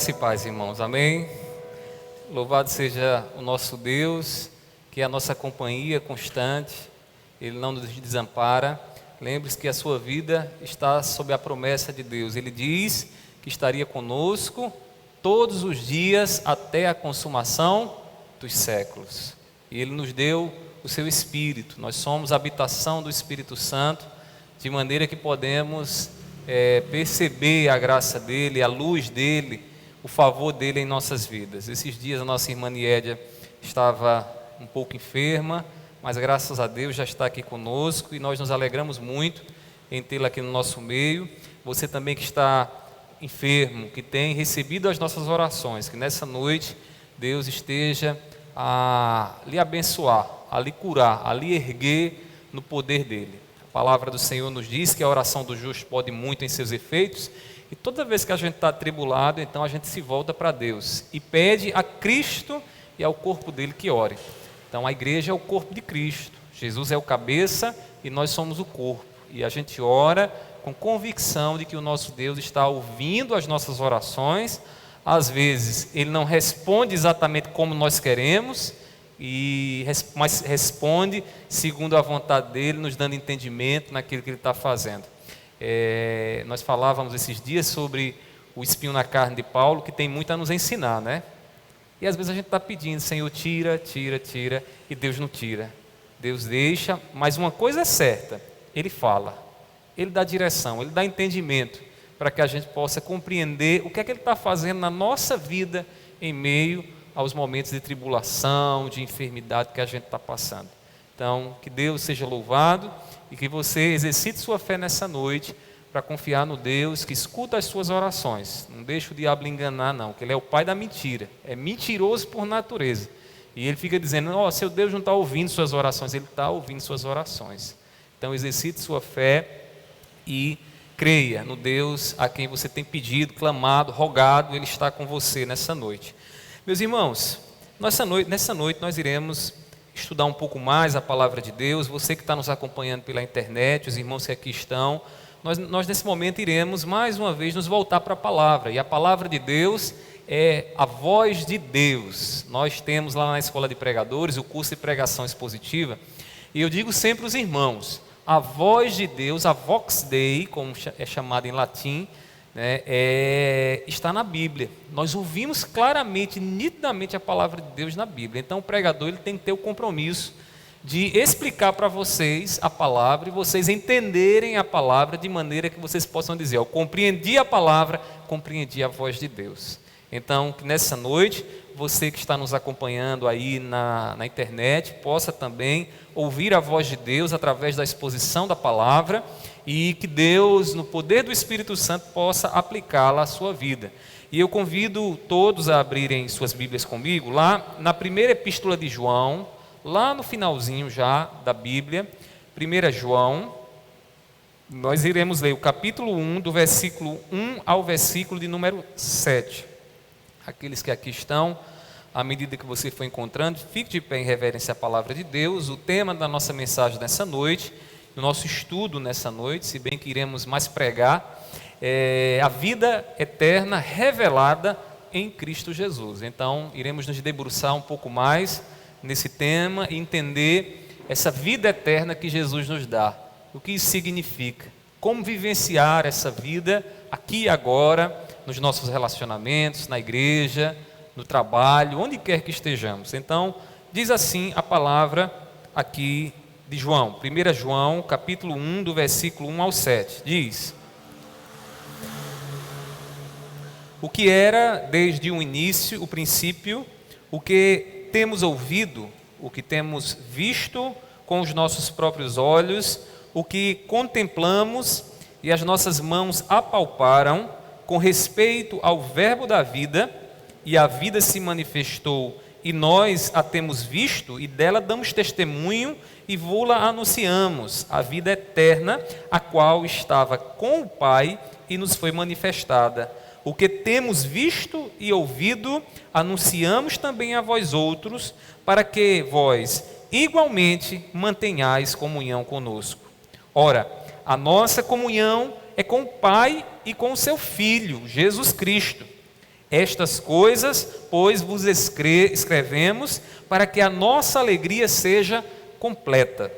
Graça e paz, irmãos, amém? Louvado seja o nosso Deus, que é a nossa companhia constante, Ele não nos desampara. Lembre-se que a sua vida está sob a promessa de Deus. Ele diz que estaria conosco todos os dias até a consumação dos séculos. E Ele nos deu o seu Espírito, nós somos a habitação do Espírito Santo, de maneira que podemos perceber a graça dEle, a luz dEle, o favor dele em nossas vidas. Esses dias a nossa irmã Niédia estava um pouco enferma, mas graças a Deus já está aqui conosco e nós nos alegramos muito em tê-la aqui no nosso meio. Você também que está enfermo, que tem recebido as nossas orações, que nessa noite Deus esteja a lhe abençoar, a lhe curar, a lhe erguer no poder dele. A palavra do Senhor nos diz que a oração do justo pode muito em seus efeitos. E toda vez que a gente está atribulado, então a gente se volta para Deus e pede a Cristo e ao corpo dele que ore. Então a igreja é o corpo de Cristo, Jesus é o cabeça e nós somos o corpo. E a gente ora com convicção de que o nosso Deus está ouvindo as nossas orações. Às vezes ele não responde exatamente como nós queremos, mas responde segundo a vontade dele, nos dando entendimento naquilo que ele está fazendo. Nós falávamos esses dias sobre o espinho na carne de Paulo, que tem muito a nos ensinar, né? E às vezes a gente está pedindo, Senhor, tira, e Deus não tira. Deus deixa, mas uma coisa é certa, Ele fala, Ele dá direção, Ele dá entendimento, para que a gente possa compreender o que é que Ele está fazendo na nossa vida, em meio aos momentos de tribulação, de enfermidade que a gente está passando. Então, que Deus seja louvado e que você exercite sua fé nessa noite para confiar no Deus que escuta as suas orações. Não deixe o diabo lhe enganar, não, que ele é o pai da mentira, é mentiroso por natureza. E ele fica dizendo, seu Deus não está ouvindo suas orações, ele está ouvindo suas orações. Então, exercite sua fé e creia no Deus a quem você tem pedido, clamado, rogado, Ele está com você nessa noite. Meus irmãos, nessa noite nós iremos estudar um pouco mais a palavra de Deus. Você que está nos acompanhando pela internet, os irmãos que aqui estão, nós nesse momento iremos mais uma vez nos voltar para a palavra, e a palavra de Deus é a voz de Deus. Nós temos lá na Escola de Pregadores o curso de pregação expositiva, e eu digo sempre aos irmãos, a voz de Deus, a vox Dei, como é chamada em latim, né, está na Bíblia. Nós ouvimos claramente, nitidamente a palavra de Deus na Bíblia. Então o pregador ele tem que ter o compromisso de explicar para vocês a palavra e vocês entenderem a palavra de maneira que vocês possam dizer, eu compreendi a palavra, compreendi a voz de Deus. Então que nessa noite você que está nos acompanhando aí na internet possa também ouvir a voz de Deus através da exposição da palavra, e que Deus, no poder do Espírito Santo, possa aplicá-la à sua vida. E eu convido todos a abrirem suas Bíblias comigo, lá na primeira epístola de João, lá no finalzinho já da Bíblia, 1 João, nós iremos ler o capítulo 1, do versículo 1 ao versículo de número 7. Aqueles que aqui estão, à medida que você for encontrando, fique de pé em reverência à palavra de Deus. O tema da nossa mensagem nessa noite, do nosso estudo nessa noite, se bem que iremos mais pregar, a vida eterna revelada em Cristo Jesus. Então, iremos nos debruçar um pouco mais nesse tema e entender essa vida eterna que Jesus nos dá. O que isso significa? Como vivenciar essa vida aqui e agora, nos nossos relacionamentos, na igreja, no trabalho, onde quer que estejamos. Então, diz assim a palavra aqui de João, 1 João, capítulo 1, do versículo 1 ao 7, diz: o que era desde o início, o princípio, o que temos ouvido, o que temos visto com os nossos próprios olhos, o que contemplamos e as nossas mãos apalparam com respeito ao verbo da vida, e a vida se manifestou, e nós a temos visto, e dela damos testemunho, e vô-la anunciamos, a vida eterna, a qual estava com o Pai, e nos foi manifestada. O que temos visto e ouvido, anunciamos também a vós outros, para que vós, igualmente, mantenhais comunhão conosco. Ora, a nossa comunhão é com o Pai e com o seu Filho, Jesus Cristo. Estas coisas, pois, vos escrevemos para que a nossa alegria seja completa.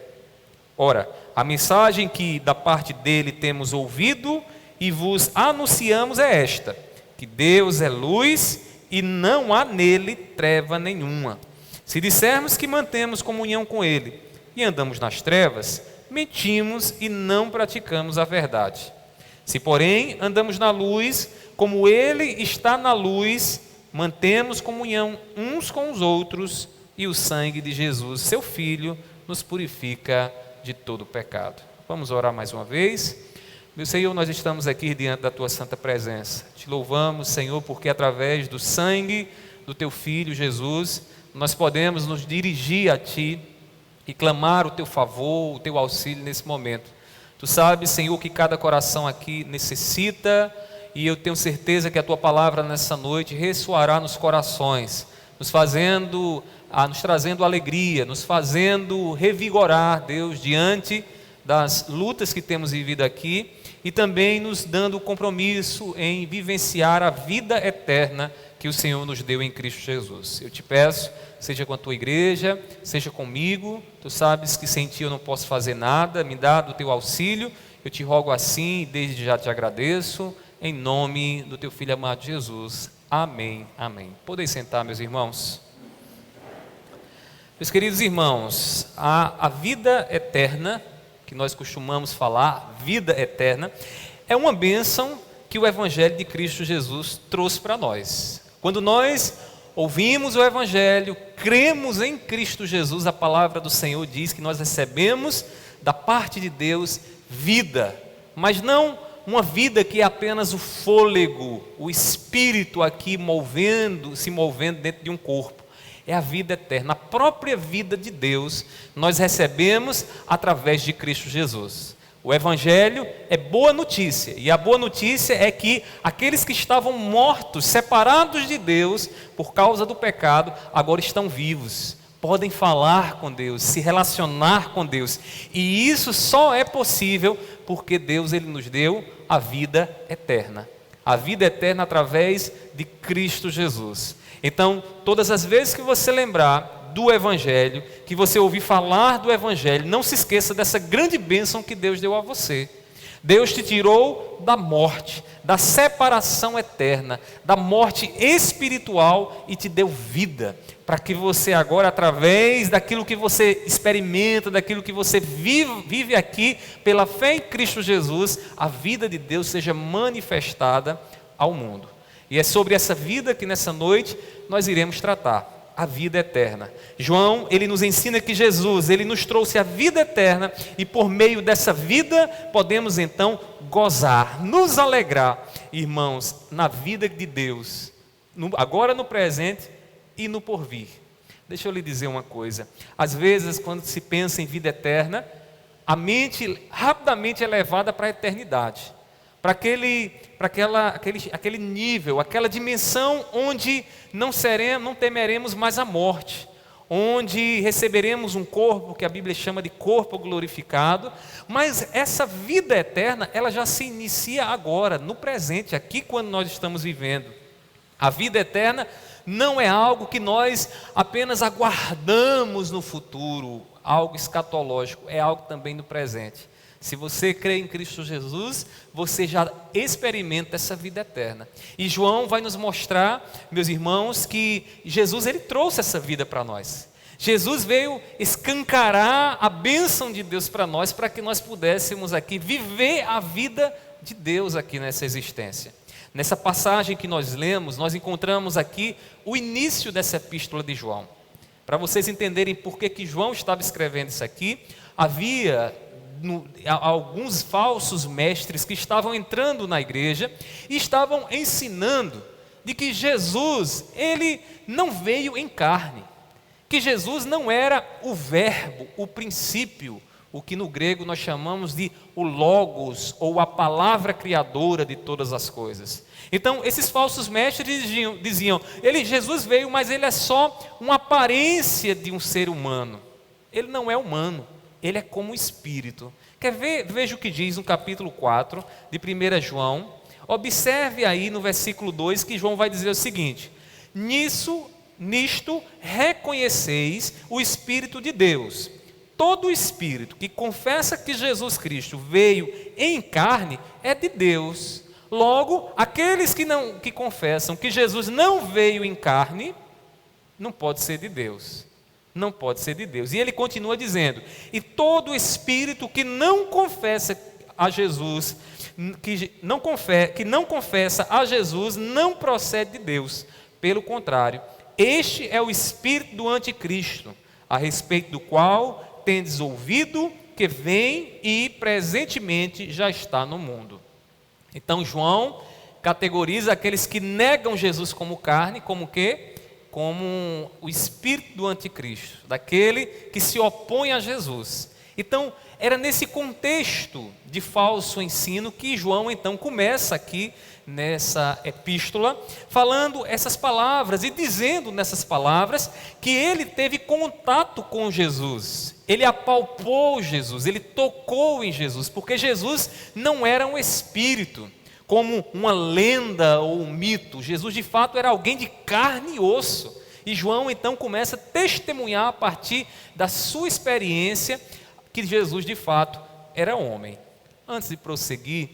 Ora, a mensagem que da parte dele temos ouvido e vos anunciamos é esta: que Deus é luz e não há nele treva nenhuma. Se dissermos que mantemos comunhão com ele e andamos nas trevas, mentimos e não praticamos a verdade. Se, porém, andamos na luz, como ele está na luz, mantemos comunhão uns com os outros, e o sangue de Jesus, seu Filho, nos purifica de todo pecado. Vamos orar mais uma vez. Meu Senhor, nós estamos aqui diante da Tua santa presença. Te louvamos, Senhor, porque através do sangue do Teu Filho Jesus, nós podemos nos dirigir a Ti e clamar o Teu favor, o Teu auxílio nesse momento. Tu sabes, Senhor, que cada coração aqui necessita, e eu tenho certeza que a Tua palavra nessa noite ressoará nos corações, nos trazendo alegria, nos fazendo revigorar, Deus, diante das lutas que temos vivido aqui, e também nos dando o compromisso em vivenciar a vida eterna que o Senhor nos deu em Cristo Jesus. Eu te peço, seja com a tua igreja, seja comigo. Tu sabes que sem ti eu não posso fazer nada, me dá do teu auxílio. Eu te rogo assim e desde já te agradeço, em nome do teu Filho amado Jesus. Amém, amém. Podem sentar, meus irmãos. Meus queridos irmãos, a vida eterna, que nós costumamos falar, vida eterna, é uma bênção que o Evangelho de Cristo Jesus trouxe para nós. Quando nós ouvimos o Evangelho, cremos em Cristo Jesus, a palavra do Senhor diz que nós recebemos da parte de Deus vida, mas não uma vida que é apenas o fôlego, o espírito aqui se movendo dentro de um corpo. É a vida eterna, a própria vida de Deus nós recebemos através de Cristo Jesus. O Evangelho é boa notícia, e a boa notícia é que aqueles que estavam mortos, separados de Deus por causa do pecado, agora estão vivos, podem falar com Deus, se relacionar com Deus, e isso só é possível porque Deus ele nos deu a vida eterna através de Cristo Jesus. Então, todas as vezes que você lembrar do Evangelho, que você ouvir falar do Evangelho, não se esqueça dessa grande bênção que Deus deu a você. Deus te tirou da morte, da separação eterna, da morte espiritual e te deu vida, para que você agora, através daquilo que você experimenta, daquilo que você vive aqui, pela fé em Cristo Jesus, a vida de Deus seja manifestada ao mundo. E é sobre essa vida que nessa noite nós iremos tratar. A vida eterna. João, ele nos ensina que Jesus, ele nos trouxe a vida eterna e por meio dessa vida podemos então gozar, nos alegrar, irmãos, na vida de Deus, agora no presente e no porvir. Deixa eu lhe dizer uma coisa, às vezes quando se pensa em vida eterna, a mente rapidamente é levada para a eternidade, para aquele nível, aquela dimensão onde não temeremos mais a morte, onde receberemos um corpo que a Bíblia chama de corpo glorificado, mas essa vida eterna, ela já se inicia agora, no presente, aqui quando nós estamos vivendo. A vida eterna não é algo que nós apenas aguardamos no futuro, algo escatológico, é algo também no presente. Se você crê em Cristo Jesus, você já experimenta essa vida eterna. E João vai nos mostrar, meus irmãos, que Jesus ele trouxe essa vida para nós. Jesus veio escancarar a bênção de Deus para nós, para que nós pudéssemos aqui viver a vida de Deus aqui nessa existência. Nessa passagem que nós lemos, nós encontramos aqui o início dessa epístola de João. Para vocês entenderem por que João estava escrevendo isso aqui, havia alguns falsos mestres que estavam entrando na igreja e estavam ensinando de que Jesus, ele não veio em carne, que Jesus não era o verbo, o princípio, o que no grego nós chamamos de o logos, ou a palavra criadora de todas as coisas. Então esses falsos mestres diziam, Jesus veio, mas ele é só uma aparência de um ser humano, ele não é humano. Ele é como o Espírito. Quer ver? Veja o que diz no capítulo 4 de 1 João. Observe aí no versículo 2 que João vai dizer o seguinte: nisto reconheceis o Espírito de Deus. Todo espírito que confessa que Jesus Cristo veio em carne é de Deus. Logo, aqueles que confessam que Jesus não veio em carne, não pode ser de Deus. Não pode ser de Deus. E ele continua dizendo: e todo espírito que não confessa a Jesus, que não confessa a Jesus, não procede de Deus. Pelo contrário, este é o espírito do anticristo, a respeito do qual tendes ouvido que vem e presentemente já está no mundo. Então João categoriza aqueles que negam Jesus como carne, como o quê? Como o espírito do anticristo, daquele que se opõe a Jesus. Então, era nesse contexto de falso ensino que João então começa aqui nessa epístola, falando essas palavras e dizendo nessas palavras que ele teve contato com Jesus, ele apalpou Jesus, ele tocou em Jesus, porque Jesus não era um espírito, como uma lenda ou um mito. Jesus de fato era alguém de carne e osso, e João então começa a testemunhar a partir da sua experiência que Jesus de fato era homem. Antes de prosseguir,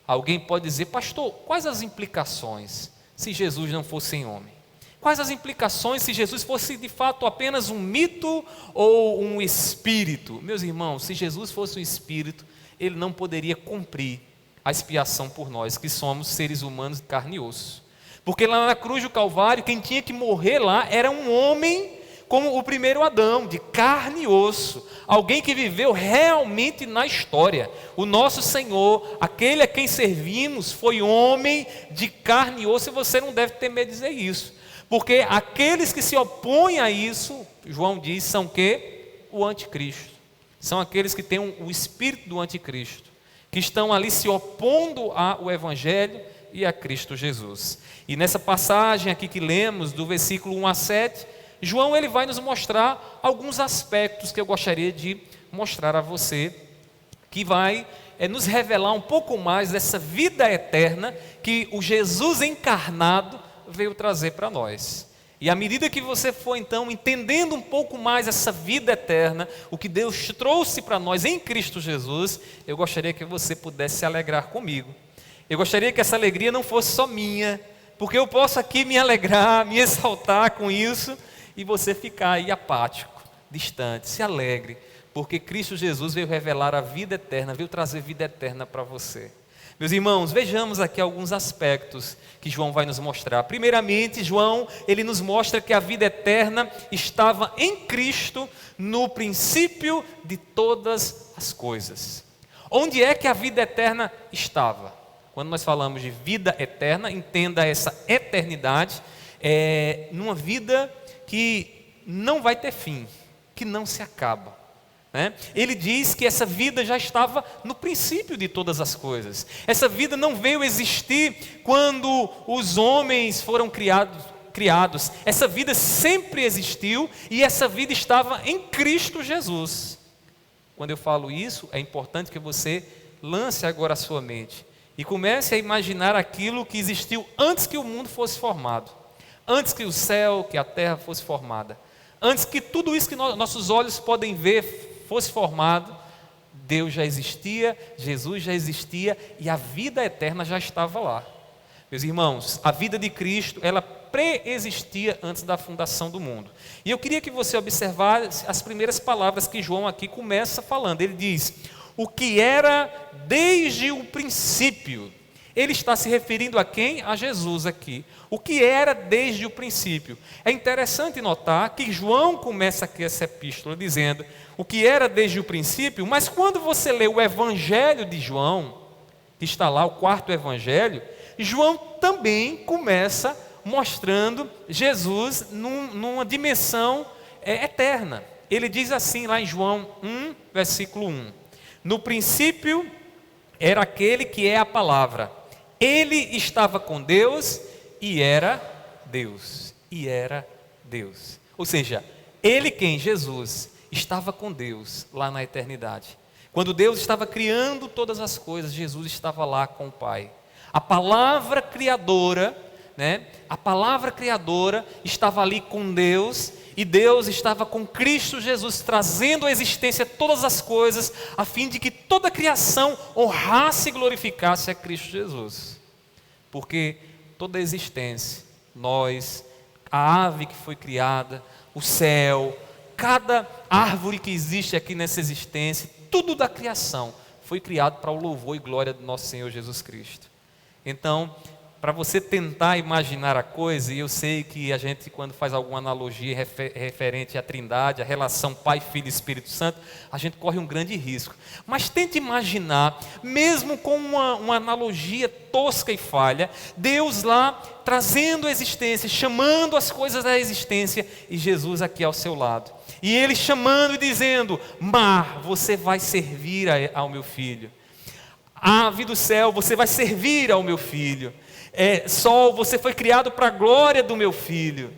alguém pode dizer: pastor, quais as implicações se Jesus não fosse homem? Quais as implicações se Jesus fosse de fato apenas um mito ou um espírito? Meus irmãos, se Jesus fosse um espírito, ele não poderia cumprir a expiação por nós, que somos seres humanos de carne e osso. Porque lá na cruz do Calvário, quem tinha que morrer lá era um homem como o primeiro Adão, de carne e osso, alguém que viveu realmente na história. O nosso Senhor, aquele a quem servimos, foi homem de carne e osso, e você não deve ter medo de dizer isso, porque aqueles que se opõem a isso, João diz, são que? O anticristo, são aqueles que têm o espírito do anticristo, que estão ali se opondo ao Evangelho e a Cristo Jesus. E nessa passagem aqui que lemos, do versículo 1 a 7, João ele vai nos mostrar alguns aspectos que eu gostaria de mostrar a você, que vai nos revelar um pouco mais dessa vida eterna que o Jesus encarnado veio trazer para nós. E à medida que você for então entendendo um pouco mais essa vida eterna, o que Deus trouxe para nós em Cristo Jesus, eu gostaria que você pudesse se alegrar comigo. Eu gostaria que essa alegria não fosse só minha, porque eu posso aqui me alegrar, me exaltar com isso, e você ficar aí apático, distante. Se alegre, porque Cristo Jesus veio revelar a vida eterna, veio trazer vida eterna para você. Meus irmãos, vejamos aqui alguns aspectos que João vai nos mostrar. Primeiramente, João, ele nos mostra que a vida eterna estava em Cristo no princípio de todas as coisas. Onde é que a vida eterna estava? Quando nós falamos de vida eterna, entenda essa eternidade, numa vida que não vai ter fim, que não se acaba, né? Ele diz que essa vida já estava no princípio de todas as coisas. Essa vida não veio existir quando os homens foram criados. Essa vida sempre existiu e essa vida estava em Cristo Jesus. Quando eu falo isso, é importante que você lance agora a sua mente e comece a imaginar aquilo que existiu antes que o mundo fosse formado. Antes que o céu, que a terra fosse formada, antes que tudo isso que nossos olhos podem ver fosse formado, Deus já existia, Jesus já existia e a vida eterna já estava lá. Meus irmãos, a vida de Cristo, ela pré-existia antes da fundação do mundo. E eu queria que você observasse as primeiras palavras que João aqui começa falando. Ele diz: o que era desde o princípio. Ele está se referindo a quem? A Jesus aqui. O que era desde o princípio. É interessante notar que João começa aqui essa epístola dizendo o que era desde o princípio, mas quando você lê o Evangelho de João, que está lá, o quarto Evangelho, João também começa mostrando Jesus numa dimensão eterna. Ele diz assim lá em João 1, versículo 1: no princípio era aquele que é a palavra. Ele estava com Deus e era Deus. E era Deus. Ou seja, ele quem? Jesus estava com Deus lá na eternidade. Quando Deus estava criando todas as coisas, Jesus estava lá com o Pai. A palavra criadora, né? A palavra criadora estava ali com Deus, e Deus estava com Cristo Jesus, trazendo à existência todas as coisas, a fim de que toda a criação honrasse e glorificasse a Cristo Jesus. Porque toda a existência, nós, a ave que foi criada, o céu, cada árvore que existe aqui nessa existência, tudo da criação foi criado para o louvor e glória do nosso Senhor Jesus Cristo. Então, para você tentar imaginar a coisa, e eu sei que a gente, quando faz alguma analogia referente à Trindade, a relação Pai, Filho e Espírito Santo, a gente corre um grande risco. Mas tente imaginar, mesmo com uma analogia tosca e falha, Deus lá trazendo a existência, chamando as coisas à existência, e Jesus aqui ao seu lado. E Ele chamando e dizendo: mar, você vai servir ao meu filho. Ave do céu, você vai servir ao meu filho. Sol, você foi criado para a glória do meu filho.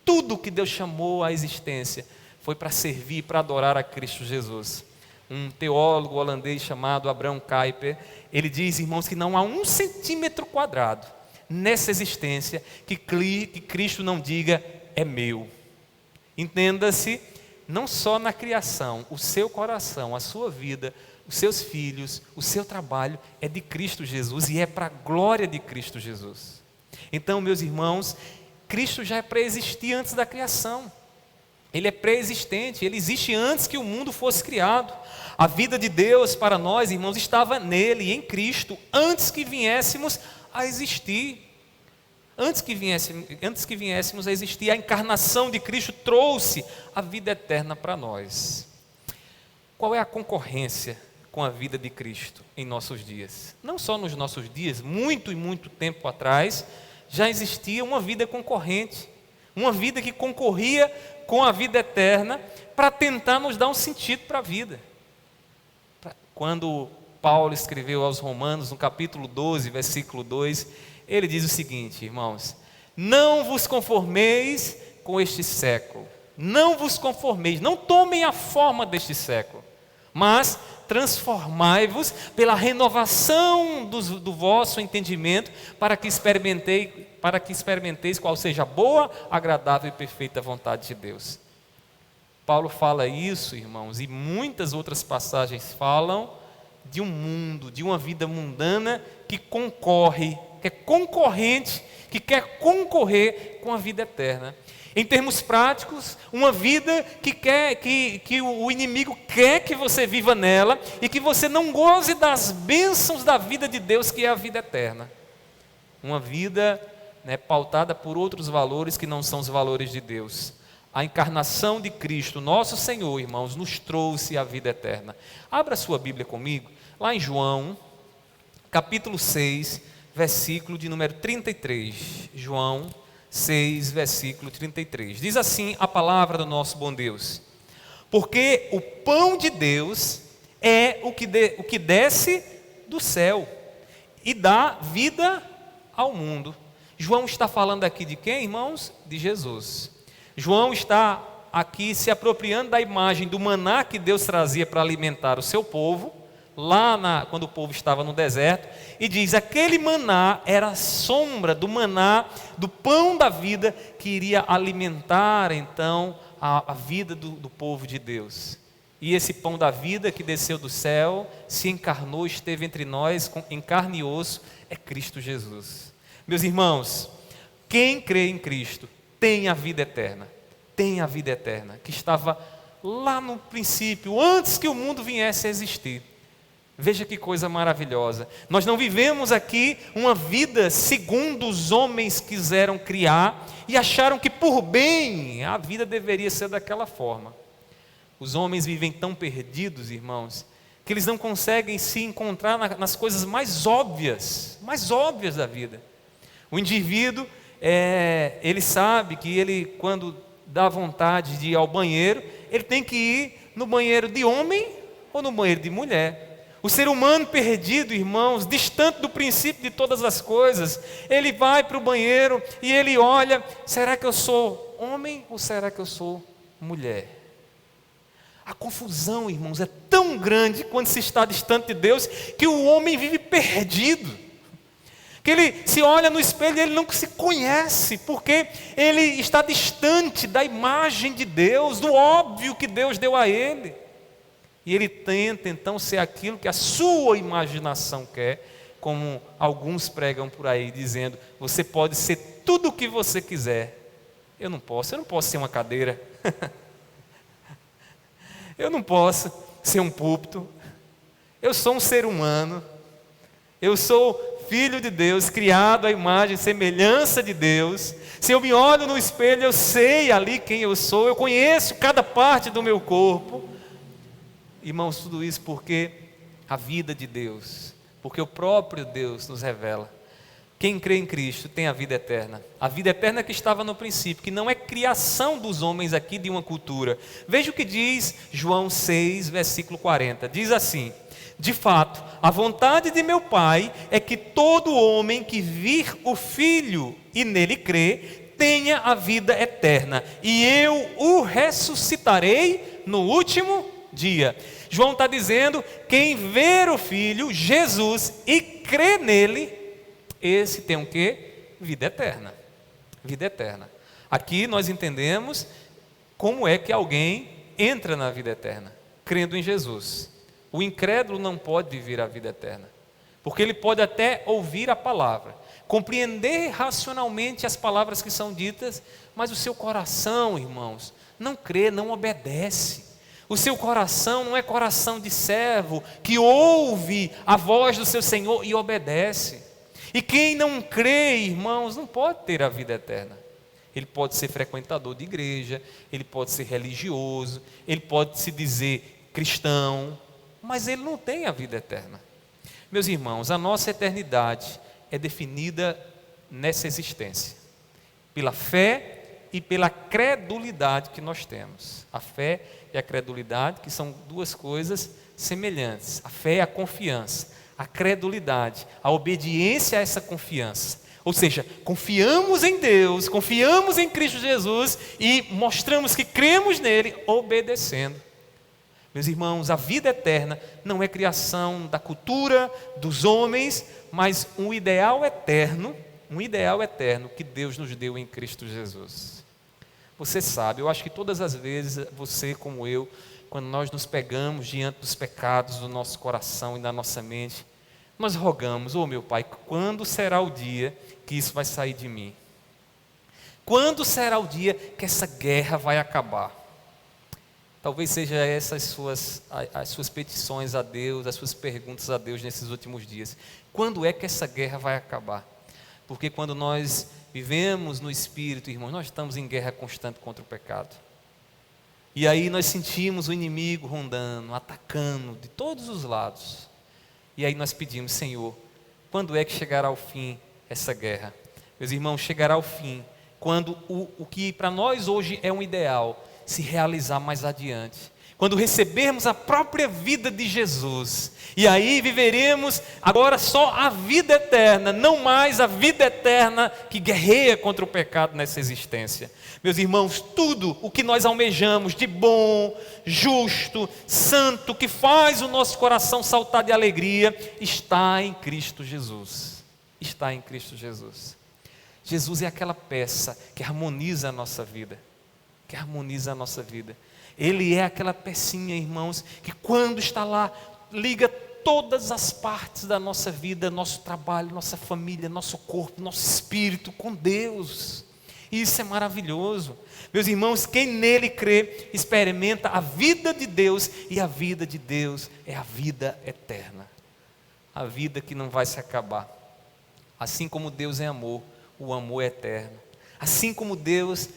Tudo que Deus chamou à existência foi para servir, para adorar a Cristo Jesus. Um teólogo holandês chamado Abraham Kuyper, ele diz, irmãos, que não há 1 centímetro quadrado nessa existência que Cristo não diga: é meu. Entenda-se, não só na criação, o seu coração, a sua vida, os seus filhos, o seu trabalho é de Cristo Jesus e é para a glória de Cristo Jesus. Então, meus irmãos, Cristo já pré-existia antes da criação. Ele é pré-existente, Ele existe antes que o mundo fosse criado. A vida de Deus para nós, irmãos, estava nele, em Cristo, antes que viéssemos a existir. Antes que viéssemos a existir, a encarnação de Cristo trouxe a vida eterna para nós. Qual é a concorrência com a vida de Cristo em nossos dias? Não só nos nossos dias, muito e muito tempo atrás, já existia uma vida concorrente, uma vida que concorria com a vida eterna para tentar nos dar um sentido para a vida. Quando Paulo escreveu aos Romanos, no capítulo 12, versículo 2, ele diz o seguinte, irmãos: não vos conformeis com este século, não vos conformeis, não tomem a forma deste século, mas transformai-vos pela renovação do vosso entendimento, para que experimenteis qual seja a boa, agradável e perfeita vontade de Deus. Paulo fala isso, irmãos, e muitas outras passagens falam de um mundo, de uma vida mundana que concorre, que é concorrente, que quer concorrer com a vida eterna. Em termos práticos, uma vida que o inimigo quer que você viva nela e que você não goze das bênçãos da vida de Deus, que é a vida eterna. Uma vida, pautada por outros valores que não são os valores de Deus. A encarnação de Cristo, nosso Senhor, irmãos, nos trouxe a vida eterna. Abra sua Bíblia comigo, lá em João, capítulo 6, versículo de número 33. João 6, versículo 33. Diz assim a palavra do nosso bom Deus: porque o pão de Deus é o que desce do céu e dá vida ao mundo. João está falando aqui de quem, irmãos? De Jesus. João está aqui se apropriando da imagem do maná que Deus trazia para alimentar o seu povo, quando o povo estava no deserto, e diz: aquele maná era a sombra do maná, do pão da vida, que iria alimentar então a vida do povo de Deus. E esse pão da vida que desceu do céu, se encarnou, esteve entre nós em carne e osso, é Cristo Jesus. Meus irmãos, quem crê em Cristo tem a vida eterna, que estava lá no princípio, antes que o mundo viesse a existir. Veja que coisa maravilhosa. Nós não vivemos aqui uma vida segundo os homens quiseram criar e acharam que por bem a vida deveria ser daquela forma. Os homens vivem tão perdidos, irmãos, que eles não conseguem se encontrar nas coisas mais óbvias da vida. O indivíduo, ele sabe que quando dá vontade de ir ao banheiro, ele tem que ir no banheiro de homem ou no banheiro de mulher. O ser humano perdido, irmãos, distante do princípio de todas as coisas, ele vai para o banheiro e ele olha: será que eu sou homem ou será que eu sou mulher? A confusão, irmãos, é tão grande quando se está distante de Deus, que o homem vive perdido. que ele se olha no espelho e ele não se conhece, porque ele está distante da imagem de Deus, do óbvio que Deus deu a ele. E ele tenta então ser aquilo que a sua imaginação quer, como alguns pregam por aí, dizendo: você pode ser tudo o que você quiser. Eu não posso ser uma cadeira. Eu não posso ser um púlpito. Eu sou um ser humano. Eu sou filho de Deus, criado à imagem e semelhança de Deus. Se eu me olho no espelho, eu sei ali quem eu sou, eu conheço cada parte do meu corpo. Irmãos, tudo isso porque a vida de Deus, porque o próprio Deus nos revela. Quem crê em Cristo tem a vida eterna. A vida eterna que estava no princípio, que não é criação dos homens aqui de uma cultura. Veja o que diz João 6, versículo 40. Diz assim: de fato, a vontade de meu Pai é que todo homem que vir o Filho e nele crê, tenha a vida eterna, e eu o ressuscitarei no último dia. João está dizendo: quem ver o Filho, Jesus, e crê nele, esse tem o quê? Vida eterna. Vida eterna. Aqui nós entendemos como é que alguém entra na vida eterna, crendo em Jesus. O incrédulo não pode viver a vida eterna, porque ele pode até ouvir a palavra, compreender racionalmente as palavras que são ditas, mas o seu coração, irmãos, não crê, não obedece. O seu coração não é coração de servo que ouve a voz do seu Senhor e obedece. E quem não crê, irmãos, não pode ter a vida eterna. Ele pode ser frequentador de igreja, ele pode ser religioso, ele pode se dizer cristão, mas ele não tem a vida eterna. Meus irmãos, a nossa eternidade é definida nessa existência, pela fé e pela credulidade que nós temos. A fé e a credulidade, que são duas coisas semelhantes. A fé é a confiança, a credulidade, a obediência a essa confiança. Ou seja, confiamos em Deus, confiamos em Cristo Jesus e mostramos que cremos nele obedecendo. Meus irmãos, a vida eterna não é criação da cultura, dos homens, mas um ideal eterno que Deus nos deu em Cristo Jesus. Você sabe, eu acho que todas as vezes, você como eu, quando nós nos pegamos diante dos pecados do nosso coração e da nossa mente, nós rogamos: oh meu Pai, quando será o dia que isso vai sair de mim? Quando será o dia que essa guerra vai acabar? Talvez seja essas as suas petições a Deus, as suas perguntas a Deus nesses últimos dias. Quando é que essa guerra vai acabar? Porque quando nós vivemos no Espírito, irmãos, nós estamos em guerra constante contra o pecado. E aí nós sentimos o inimigo rondando, atacando de todos os lados. E aí nós pedimos: Senhor, quando é que chegará ao fim essa guerra? Meus irmãos, chegará ao fim quando o que para nós hoje é um ideal se realizar mais adiante, quando recebermos a própria vida de Jesus, e aí viveremos agora só a vida eterna, não mais a vida eterna que guerreia contra o pecado nessa existência. Meus irmãos, tudo o que nós almejamos de bom, justo, santo, que faz o nosso coração saltar de alegria, está em Cristo Jesus. Está em Cristo Jesus. Jesus é aquela peça que harmoniza a nossa vida. Que harmoniza a nossa vida. Ele é aquela pecinha, irmãos, que quando está lá, liga todas as partes da nossa vida, nosso trabalho, nossa família, nosso corpo, nosso espírito com Deus. E isso é maravilhoso. Meus irmãos, quem nele crê, experimenta a vida de Deus, e a vida de Deus é a vida eterna. A vida que não vai se acabar. Assim como Deus é amor, o amor é eterno. Assim como Deus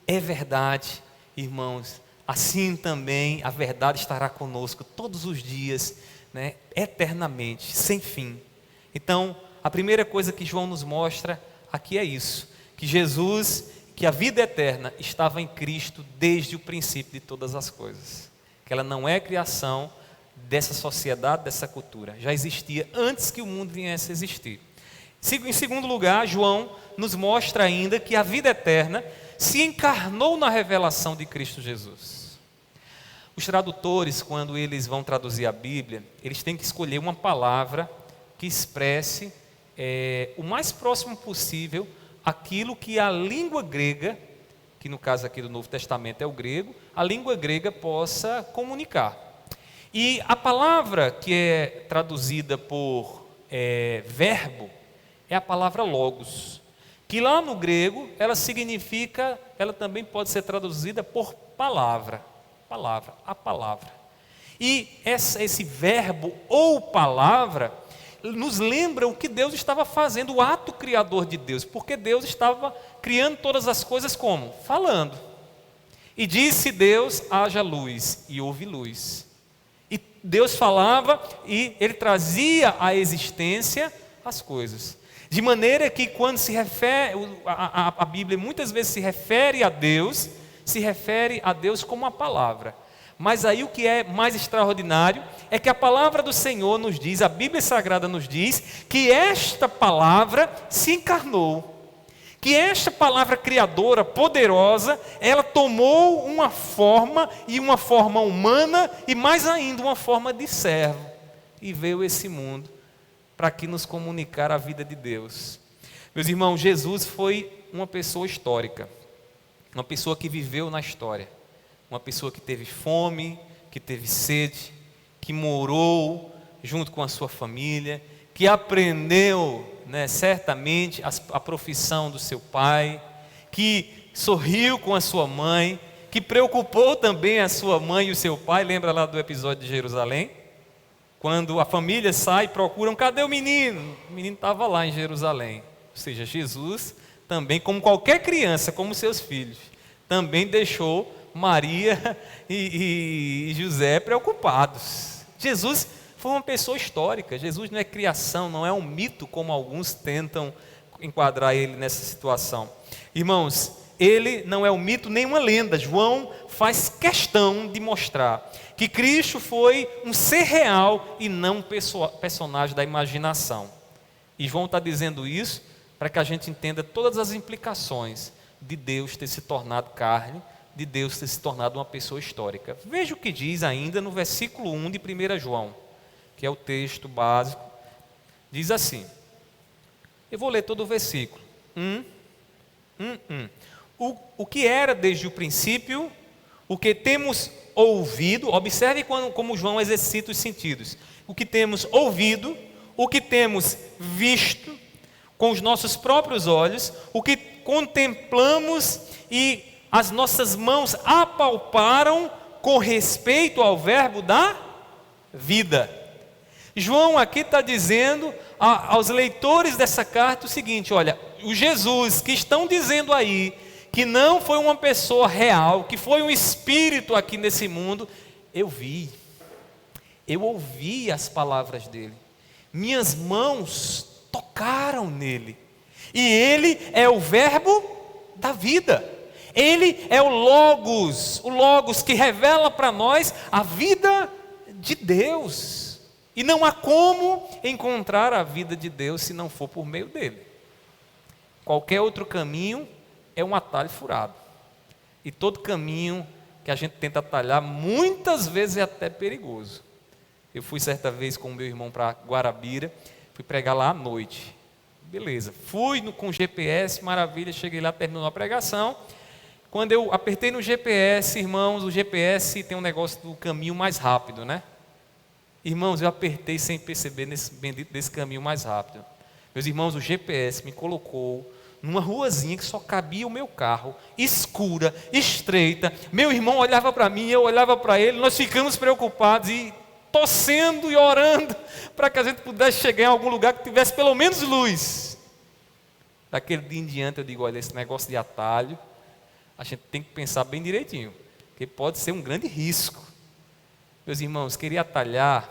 é verdade, irmãos, assim também a verdade estará conosco todos os dias, né, eternamente, sem fim. Então, a primeira coisa que João nos mostra aqui é isso, que Jesus, que a vida eterna estava em Cristo desde o princípio de todas as coisas, que ela não é criação dessa sociedade, dessa cultura, já existia antes que o mundo viesse a existir. Em segundo lugar, João nos mostra ainda que a vida eterna se encarnou na revelação de Cristo Jesus. Os tradutores, quando eles vão traduzir a Bíblia, eles têm que escolher uma palavra que expresse o mais próximo possível aquilo que a língua grega, que no caso aqui do Novo Testamento é o grego, a língua grega possa comunicar. E a palavra que é traduzida por verbo é a palavra logos, que lá no grego ela também pode ser traduzida por palavra, a palavra. E esse verbo ou palavra nos lembra o que Deus estava fazendo, o ato criador de Deus, porque Deus estava criando todas as coisas como? Falando. E disse Deus, haja luz, e houve luz. E Deus falava e Ele trazia à existência as coisas. De maneira que quando se refere, a Bíblia muitas vezes se refere a Deus como a palavra. Mas aí o que é mais extraordinário é que a palavra do Senhor nos diz, a Bíblia Sagrada nos diz, que esta palavra se encarnou. Que esta palavra criadora, poderosa, ela tomou uma forma, e uma forma humana, e mais ainda uma forma de servo. E veio a esse mundo para aqui nos comunicar a vida de Deus. Meus irmãos, Jesus foi uma pessoa histórica, uma pessoa que viveu na história. Uma pessoa que teve fome, que teve sede, que morou junto com a sua família, que aprendeu, certamente, a profissão do seu pai, que sorriu com a sua mãe, que preocupou também a sua mãe e o seu pai. Lembra lá do episódio de Jerusalém? Quando a família sai e procuram, cadê o menino? O menino estava lá em Jerusalém. Ou seja, Jesus também, como qualquer criança, como seus filhos, também deixou Maria e José preocupados. Jesus foi uma pessoa histórica. Jesus não é criação, não é um mito como alguns tentam enquadrar ele nessa situação. Irmãos, ele não é um mito nem uma lenda. João faz questão de mostrar que Cristo foi um ser real e não um personagem da imaginação. E João está dizendo isso para que a gente entenda todas as implicações de Deus ter se tornado carne, de Deus ter se tornado uma pessoa histórica. Veja o que diz ainda no versículo 1 de 1 João, que é o texto básico. Diz assim, eu vou ler todo o versículo. O que era desde o princípio, o que temos ouvido, observe como João exercita os sentidos. O que temos ouvido, o que temos visto com os nossos próprios olhos, o que contemplamos e as nossas mãos apalparam com respeito ao verbo da vida. João aqui está dizendo aos leitores dessa carta o seguinte: olha, o Jesus que estão dizendo aí que não foi uma pessoa real, que foi um espírito aqui nesse mundo, eu ouvi as palavras dele, minhas mãos tocaram nele, e ele é o verbo da vida. Ele é o Logos que revela para nós a vida de Deus. E não há como encontrar a vida de Deus se não for por meio dele. Qualquer outro caminho é um atalho furado. E todo caminho que a gente tenta atalhar, muitas vezes é até perigoso. Eu fui certa vez com o meu irmão para Guarabira, fui pregar lá à noite. Beleza, fui com o GPS, maravilha, cheguei lá, terminou a pregação. Quando eu apertei no GPS, irmãos, o GPS tem um negócio do caminho mais rápido, né? Irmãos, eu apertei sem perceber nesse bendito desse caminho mais rápido. Meus irmãos, o GPS me colocou numa ruazinha que só cabia o meu carro, escura, estreita. Meu irmão olhava para mim, eu olhava para ele, nós ficamos preocupados e torcendo e orando para que a gente pudesse chegar em algum lugar que tivesse pelo menos luz. Daquele dia em diante eu digo, olha, esse negócio de atalho, a gente tem que pensar bem direitinho, porque pode ser um grande risco. Meus irmãos, querer atalhar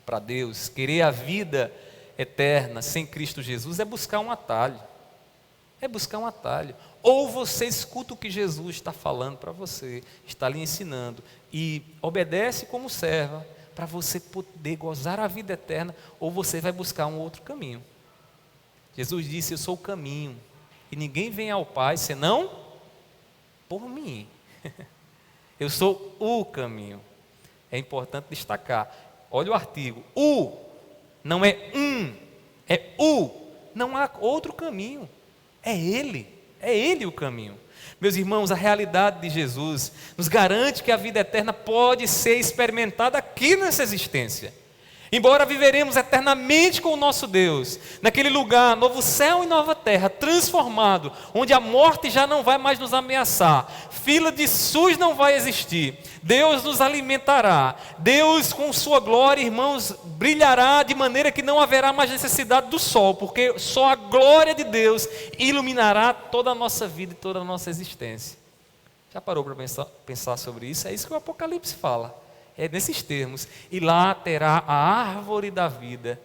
para Deus, querer a vida eterna sem Cristo Jesus é buscar um atalho. É buscar um atalho. Ou você escuta o que Jesus está falando para você, está lhe ensinando, e obedece como serva, para você poder gozar a vida eterna, ou você vai buscar um outro caminho. Jesus disse, eu sou o caminho, e ninguém vem ao Pai senão por mim. Eu sou o caminho. É importante destacar. Olha o artigo. O não é Não há outro caminho. É Ele o caminho. Meus irmãos, a realidade de Jesus nos garante que a vida eterna pode ser experimentada aqui nessa existência. Embora viveremos eternamente com o nosso Deus, naquele lugar, novo céu e nova terra, transformado, onde a morte já não vai mais nos ameaçar, fila de SUS não vai existir, Deus nos alimentará, Deus com sua glória, irmãos, brilhará de maneira que não haverá mais necessidade do sol, porque só a glória de Deus iluminará toda a nossa vida e toda a nossa existência. Já parou para pensar sobre isso? É isso que o Apocalipse fala. É nesses termos, e lá terá a árvore da vida,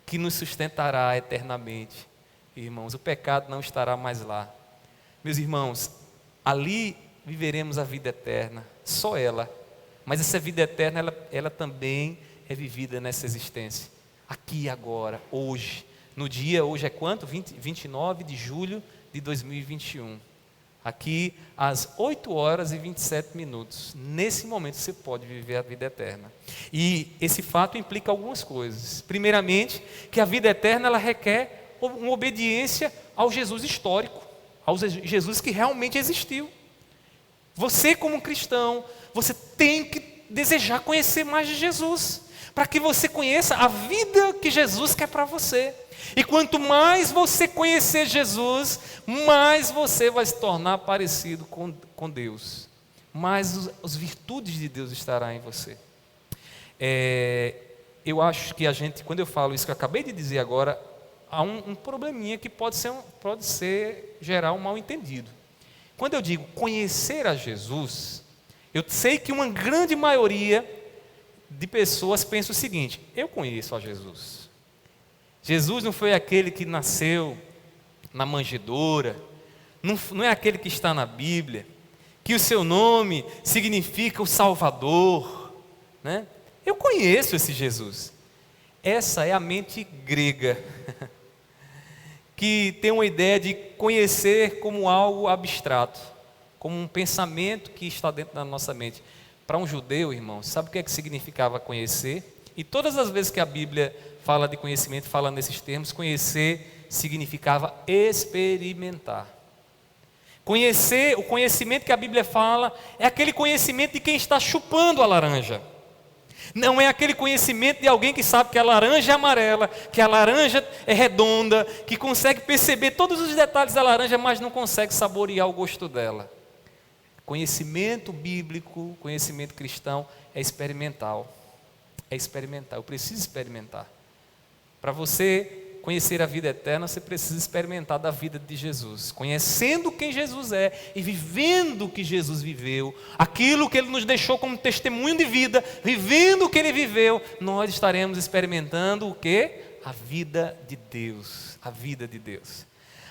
que nos sustentará eternamente. Irmãos, o pecado não estará mais lá. Meus irmãos, ali viveremos a vida eterna, só ela. Mas essa vida eterna, ela também é vivida nessa existência. Aqui e agora, hoje. Hoje é quanto? 29 de julho de 2021. Aqui, às 8 horas e 27 minutos. Nesse momento, você pode viver a vida eterna. E esse fato implica algumas coisas. Primeiramente, que a vida eterna ela requer uma obediência ao Jesus histórico, ao Jesus que realmente existiu. Você, como cristão, você tem que desejar conhecer mais de Jesus, para que você conheça a vida que Jesus quer para você. E quanto mais você conhecer Jesus, mais você vai se tornar parecido com Deus. Mais as virtudes de Deus estarão em você. Eu acho que quando eu falo isso que eu acabei de dizer agora, há um probleminha que pode gerar um mal entendido. Quando eu digo conhecer a Jesus, eu sei que uma grande maioria de pessoas pensa o seguinte: eu conheço a Jesus. Jesus não foi aquele que nasceu na manjedoura, não é aquele que está na Bíblia, que o seu nome significa o Salvador, né? Eu conheço esse Jesus. Essa é a mente grega, que tem uma ideia de conhecer como algo abstrato, como um pensamento que está dentro da nossa mente. Para um judeu, irmão, sabe o que significava conhecer? E todas as vezes que a Bíblia fala de conhecimento, fala nesses termos, conhecer significava experimentar. Conhecer, o conhecimento que a Bíblia fala, é aquele conhecimento de quem está chupando a laranja. Não é aquele conhecimento de alguém que sabe que a laranja é amarela, que a laranja é redonda, que consegue perceber todos os detalhes da laranja, mas não consegue saborear o gosto dela. Conhecimento bíblico, conhecimento cristão é experimental. É experimentar, eu preciso experimentar. Para você conhecer a vida eterna, você precisa experimentar da vida de Jesus, conhecendo quem Jesus é e vivendo o que Jesus viveu, aquilo que Ele nos deixou como testemunho de vida, vivendo o que Ele viveu, nós estaremos experimentando o quê? A vida de Deus, a vida de Deus.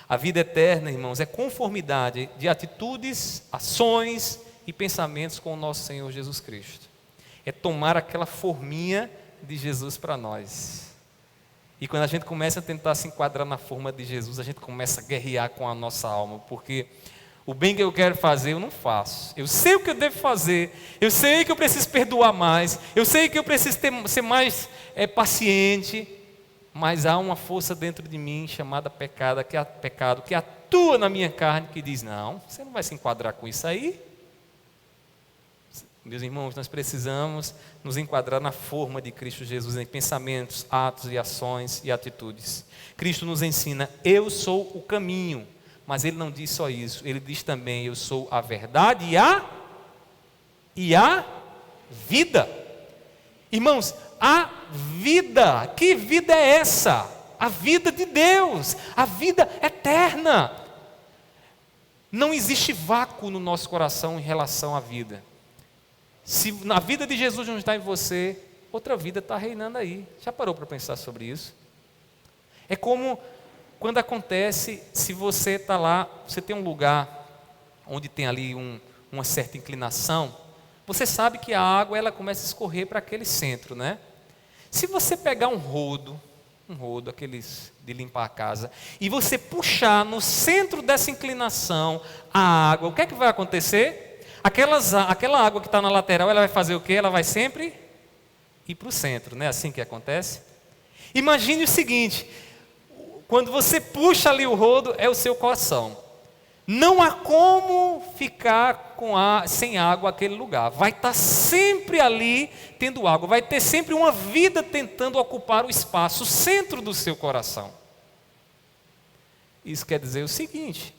A vida eterna, irmãos, é conformidade de atitudes, ações e pensamentos com o nosso Senhor Jesus Cristo. É tomar aquela forminha de Jesus para nós. E quando a gente começa a tentar se enquadrar na forma de Jesus, a gente começa a guerrear com a nossa alma, porque o bem que eu quero fazer eu não faço. Eu sei o que eu devo fazer, eu sei que eu preciso perdoar mais, eu sei que eu preciso ser mais paciente, mas há uma força dentro de mim chamada pecado, que atua na minha carne, que diz: não, você não vai se enquadrar com isso aí. Meus irmãos, nós precisamos nos enquadrar na forma de Cristo Jesus, em pensamentos, atos e ações e atitudes. Cristo nos ensina: eu sou o caminho, mas Ele não diz só isso, Ele diz também: eu sou a verdade e a vida. Irmãos, a vida, que vida é essa? A vida de Deus, a vida eterna. Não existe vácuo no nosso coração em relação à vida. Se na vida de Jesus não está em você, outra vida está reinando aí. Já parou para pensar sobre isso? É como quando acontece, se você está lá, você tem um lugar onde tem ali uma certa inclinação, você sabe que a água ela começa a escorrer para aquele centro, né? Se você pegar um rodo, aqueles de limpar a casa, e você puxar no centro dessa inclinação a água, o que é que vai acontecer? Aquela água que está na lateral, ela vai fazer o quê? Ela vai sempre ir para o centro, não é assim que acontece? Imagine o seguinte: Quando você puxa ali o rodo, é o seu coração. Não há como ficar sem água aquele lugar. Vai estar sempre ali tendo água. Vai ter sempre uma vida tentando ocupar o espaço, o centro do seu coração. Isso quer dizer o seguinte,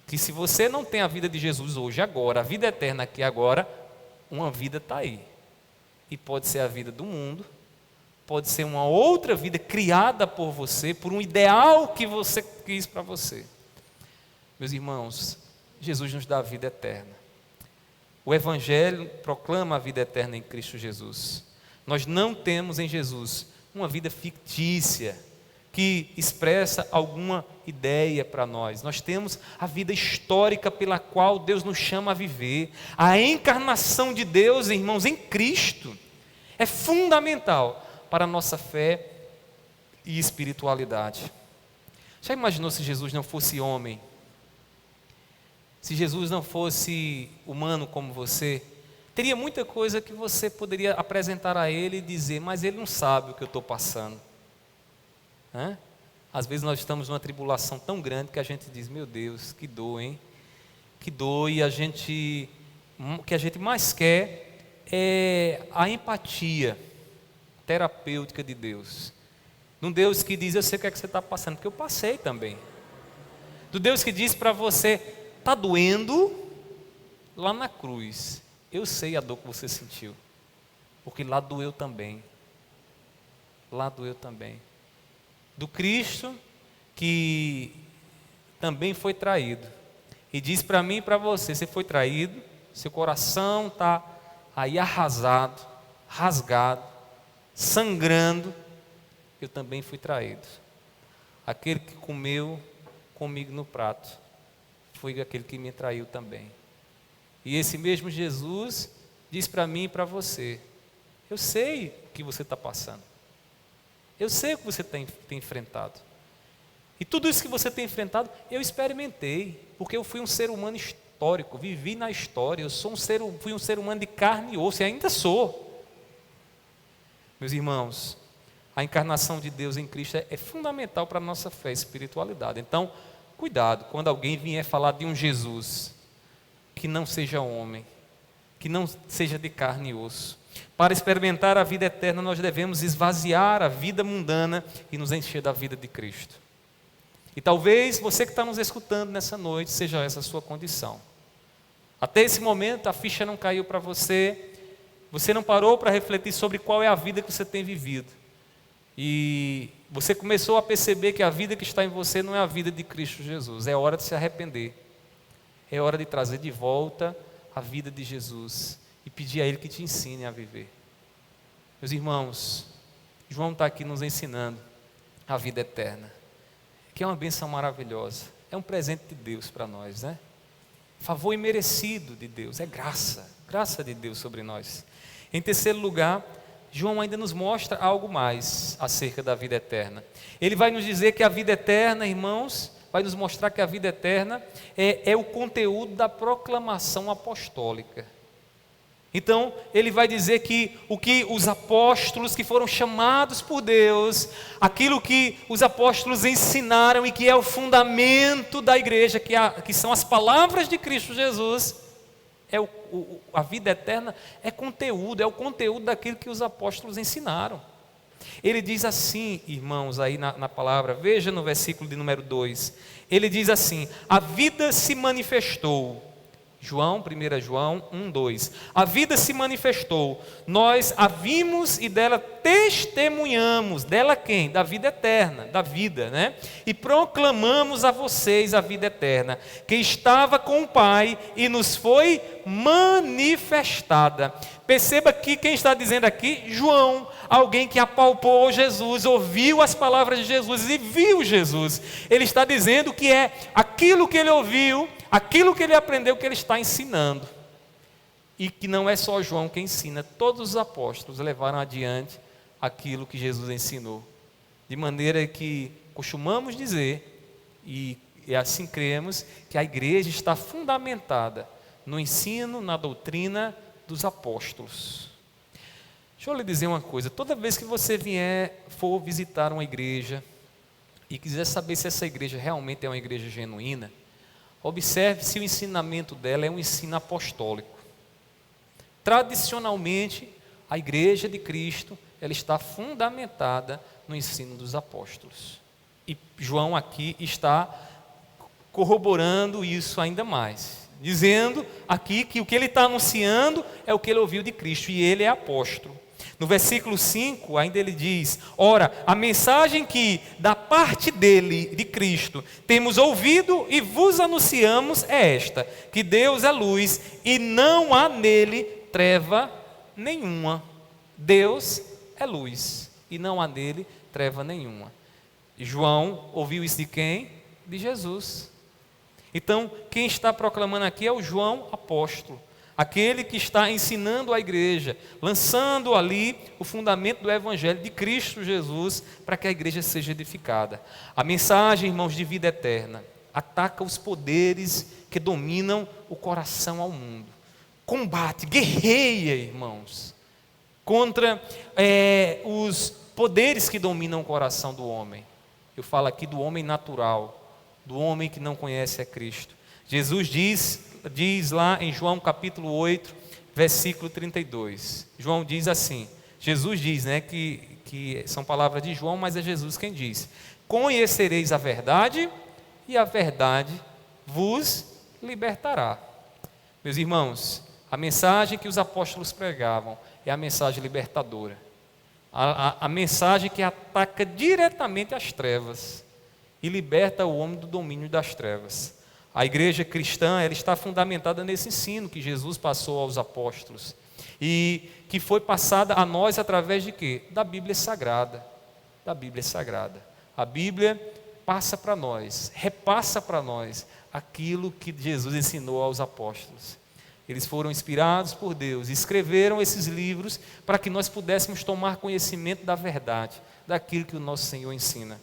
que se você não tem a vida de Jesus hoje, agora, a vida eterna aqui agora, uma vida está aí. E pode ser a vida do mundo, pode ser uma outra vida criada por você, por um ideal que você quis para você. Meus irmãos, Jesus nos dá a vida eterna. O Evangelho proclama a vida eterna em Cristo Jesus. Nós não temos em Jesus uma vida fictícia, que expressa alguma ideia para nós. Nós temos a vida histórica pela qual Deus nos chama a viver. A encarnação de Deus, irmãos, em Cristo, é fundamental para a nossa fé e espiritualidade. Já imaginou se Jesus não fosse homem? Se Jesus não fosse humano como você? Teria muita coisa que você poderia apresentar a Ele e dizer, mas Ele não sabe o que eu estou passando. Às vezes nós estamos numa tribulação tão grande que a gente diz, meu Deus, que dor, hein? Que dor, e o que a gente mais quer é a empatia terapêutica de Deus. De um Deus que diz, eu sei o que é que você está passando, porque eu passei também. Do Deus que diz para você, está doendo lá na cruz. Eu sei a dor que você sentiu, porque lá doeu também. Lá doeu também. Do Cristo que também foi traído. E diz para mim e para você, você foi traído, seu coração está aí arrasado, rasgado, sangrando. Eu também fui traído. Aquele que comeu comigo no prato foi aquele que me traiu também. E esse mesmo Jesus diz para mim e para você, eu sei o que você está passando. Eu sei o que você tem enfrentado. E tudo isso que você tem enfrentado, eu experimentei, porque eu fui um ser humano histórico, vivi na história, fui um ser humano de carne e osso, e ainda sou. Meus irmãos, a encarnação de Deus em Cristo é fundamental para a nossa fé e espiritualidade. Então, cuidado, quando alguém vier falar de um Jesus que não seja homem, que não seja de carne e osso. Para experimentar a vida eterna, nós devemos esvaziar a vida mundana e nos encher da vida de Cristo. E talvez você que está nos escutando nessa noite, seja essa a sua condição. Até esse momento a ficha não caiu para você, você não parou para refletir sobre qual é a vida que você tem vivido. E você começou a perceber que a vida que está em você não é a vida de Cristo Jesus. É hora de se arrepender. É hora de trazer de volta a vida de Jesus e pedir a Ele que te ensine a viver. Meus irmãos, João está aqui nos ensinando a vida eterna, que é uma bênção maravilhosa. É um presente de Deus para nós, né? Favor imerecido de Deus, é graça de Deus sobre nós. Em terceiro lugar, João ainda nos mostra algo mais acerca da vida eterna. Ele vai nos dizer que a vida eterna, irmãos, vai nos mostrar que a vida eterna é o conteúdo da proclamação apostólica. Então, ele vai dizer que o que os apóstolos que foram chamados por Deus, aquilo que os apóstolos ensinaram e que é o fundamento da igreja, que são as palavras de Cristo Jesus, a vida eterna é o conteúdo daquilo que os apóstolos ensinaram. Ele diz assim, irmãos, aí na palavra, veja no versículo de número 2, ele diz assim, a vida se manifestou, 1 João 1:2, a vida se manifestou, nós a vimos e dela testemunhamos, dela quem? Da vida eterna, da vida, né? E proclamamos a vocês a vida eterna, que estava com o Pai e nos foi manifestada. Perceba que quem está dizendo aqui, João, alguém que apalpou Jesus, ouviu as palavras de Jesus e viu Jesus. Ele está dizendo que é aquilo que ele ouviu, aquilo que ele aprendeu, que ele está ensinando. E que não é só João que ensina, todos os apóstolos levaram adiante aquilo que Jesus ensinou. De maneira que costumamos dizer, e assim cremos, que a igreja está fundamentada no ensino, na doutrina dos apóstolos. Deixa eu lhe dizer uma coisa, toda vez que você for visitar uma igreja, e quiser saber se essa igreja realmente é uma igreja genuína, observe se o ensinamento dela é um ensino apostólico. Tradicionalmente, a igreja de Cristo, ela está fundamentada no ensino dos apóstolos. E João aqui está corroborando isso ainda mais, dizendo aqui que o que ele está anunciando é o que ele ouviu de Cristo, e ele é apóstolo. No versículo 5, ainda ele diz: ora, a mensagem que da parte dele, de Cristo, temos ouvido e vos anunciamos é esta, que Deus é luz e não há nele treva nenhuma. Deus é luz e não há nele treva nenhuma. E João ouviu isso de quem? De Jesus. Então, quem está proclamando aqui é o João apóstolo, aquele que está ensinando a igreja, lançando ali o fundamento do evangelho de Cristo Jesus, para que a igreja seja edificada. A mensagem, irmãos, de vida eterna, ataca os poderes que dominam o coração ao mundo. Combate, guerreia, irmãos, contra os poderes que dominam o coração do homem. Eu falo aqui do homem natural, do homem que não conhece a Cristo. Jesus diz lá em João capítulo 8, versículo 32. João diz assim, Jesus diz, que são palavras de João, mas é Jesus quem diz: conhecereis a verdade e a verdade vos libertará. Meus irmãos, a mensagem que os apóstolos pregavam é a mensagem libertadora, a mensagem que ataca diretamente as trevas e liberta o homem do domínio das trevas. A igreja cristã, ela está fundamentada nesse ensino que Jesus passou aos apóstolos e que foi passada a nós através de quê? Da Bíblia Sagrada. Da Bíblia Sagrada. A Bíblia passa para nós, repassa para nós aquilo que Jesus ensinou aos apóstolos. Eles foram inspirados por Deus, escreveram esses livros para que nós pudéssemos tomar conhecimento da verdade, daquilo que o nosso Senhor ensina.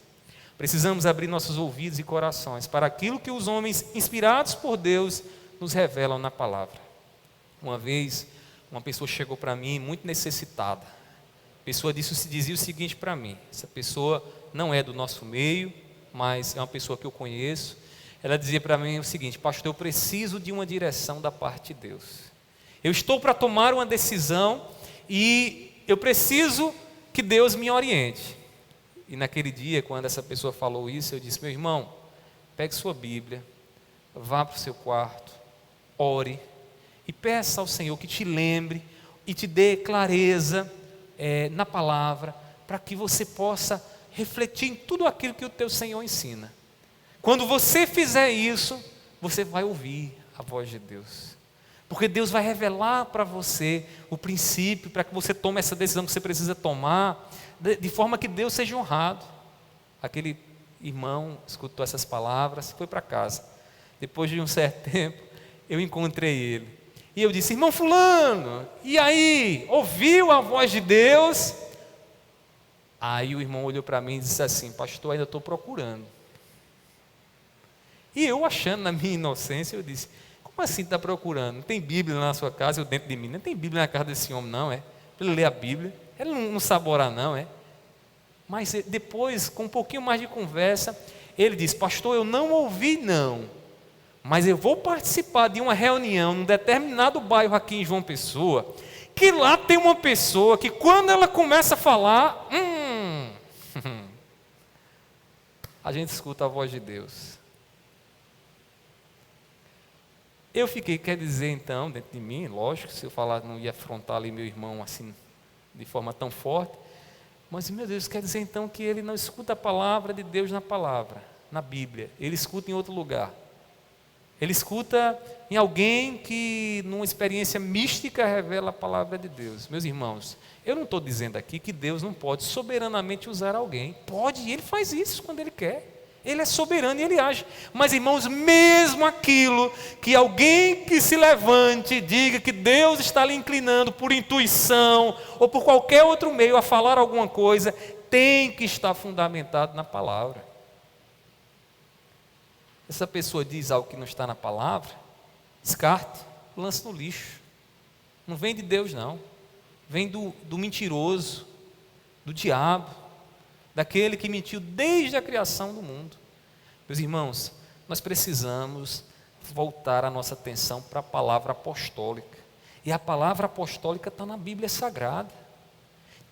Precisamos abrir nossos ouvidos e corações para aquilo que os homens inspirados por Deus nos revelam na palavra. Uma vez, uma pessoa chegou para mim muito necessitada. A pessoa dizia o seguinte para mim: essa pessoa não é do nosso meio, mas é uma pessoa que eu conheço. Ela dizia para mim o seguinte: pastor, eu preciso de uma direção da parte de Deus. Eu estou para tomar uma decisão e eu preciso que Deus me oriente. E naquele dia, quando essa pessoa falou isso, eu disse: meu irmão, pegue sua Bíblia, vá para o seu quarto, ore e peça ao Senhor que te lembre e te dê clareza na palavra, para que você possa refletir em tudo aquilo que o teu Senhor ensina. Quando você fizer isso, você vai ouvir a voz de Deus, porque Deus vai revelar para você o princípio, para que você tome essa decisão que você precisa tomar, de forma que Deus seja honrado. Aquele irmão escutou essas palavras, foi para casa. Depois de um certo tempo, eu encontrei ele, e eu disse: irmão fulano, e aí, ouviu a voz de Deus? Aí o irmão olhou para mim e disse assim: pastor, ainda estou procurando. E eu, achando na minha inocência, eu disse: como assim está procurando? Não tem Bíblia na sua casa, eu dentro de mim? Não tem Bíblia na casa desse homem, não, é? Para ele ler a Bíblia, ele não sabe orar, não, é? Mas depois, com um pouquinho mais de conversa, ele disse: pastor, eu não ouvi não, mas eu vou participar de uma reunião num determinado bairro aqui em João Pessoa, que lá tem uma pessoa que quando ela começa a falar, a gente escuta a voz de Deus. Eu fiquei, quer dizer então, dentro de mim, lógico, se eu falar não ia afrontar ali meu irmão assim, de forma tão forte, mas meu Deus, quer dizer então que ele não escuta a palavra de Deus na palavra, na Bíblia, ele escuta em outro lugar, ele escuta em alguém que numa experiência mística revela a palavra de Deus. Meus irmãos, eu não estou dizendo aqui que Deus não pode soberanamente usar alguém, pode, e Ele faz isso quando Ele quer. Ele é soberano e Ele age. Mas, irmãos, mesmo aquilo que alguém que se levante e diga que Deus está lhe inclinando por intuição ou por qualquer outro meio a falar alguma coisa, tem que estar fundamentado na palavra. Essa pessoa diz algo que não está na palavra, descarte, lance no lixo. Não vem de Deus não, vem do mentiroso, do diabo. daquele que mentiu desde a criação do mundo. Meus irmãos, nós precisamos voltar a nossa atenção para a palavra apostólica. E a palavra apostólica está na Bíblia Sagrada.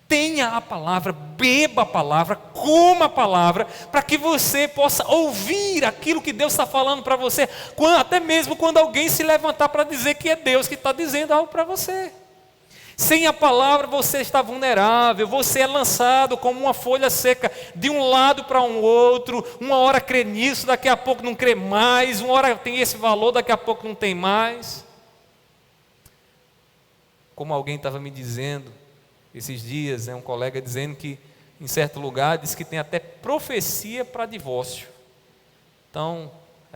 Tenha a palavra, beba a palavra, coma a palavra, para que você possa ouvir aquilo que Deus está falando para você, até mesmo quando alguém se levantar para dizer que é Deus que está dizendo algo para você. Sem a palavra você está vulnerável, você é lançado como uma folha seca de um lado para um outro, uma hora crê nisso, daqui a pouco não crê mais, uma hora tem esse valor, daqui a pouco não tem mais. Como alguém estava me dizendo esses dias, um colega dizendo que em certo lugar diz que tem até profecia para divórcio. Então,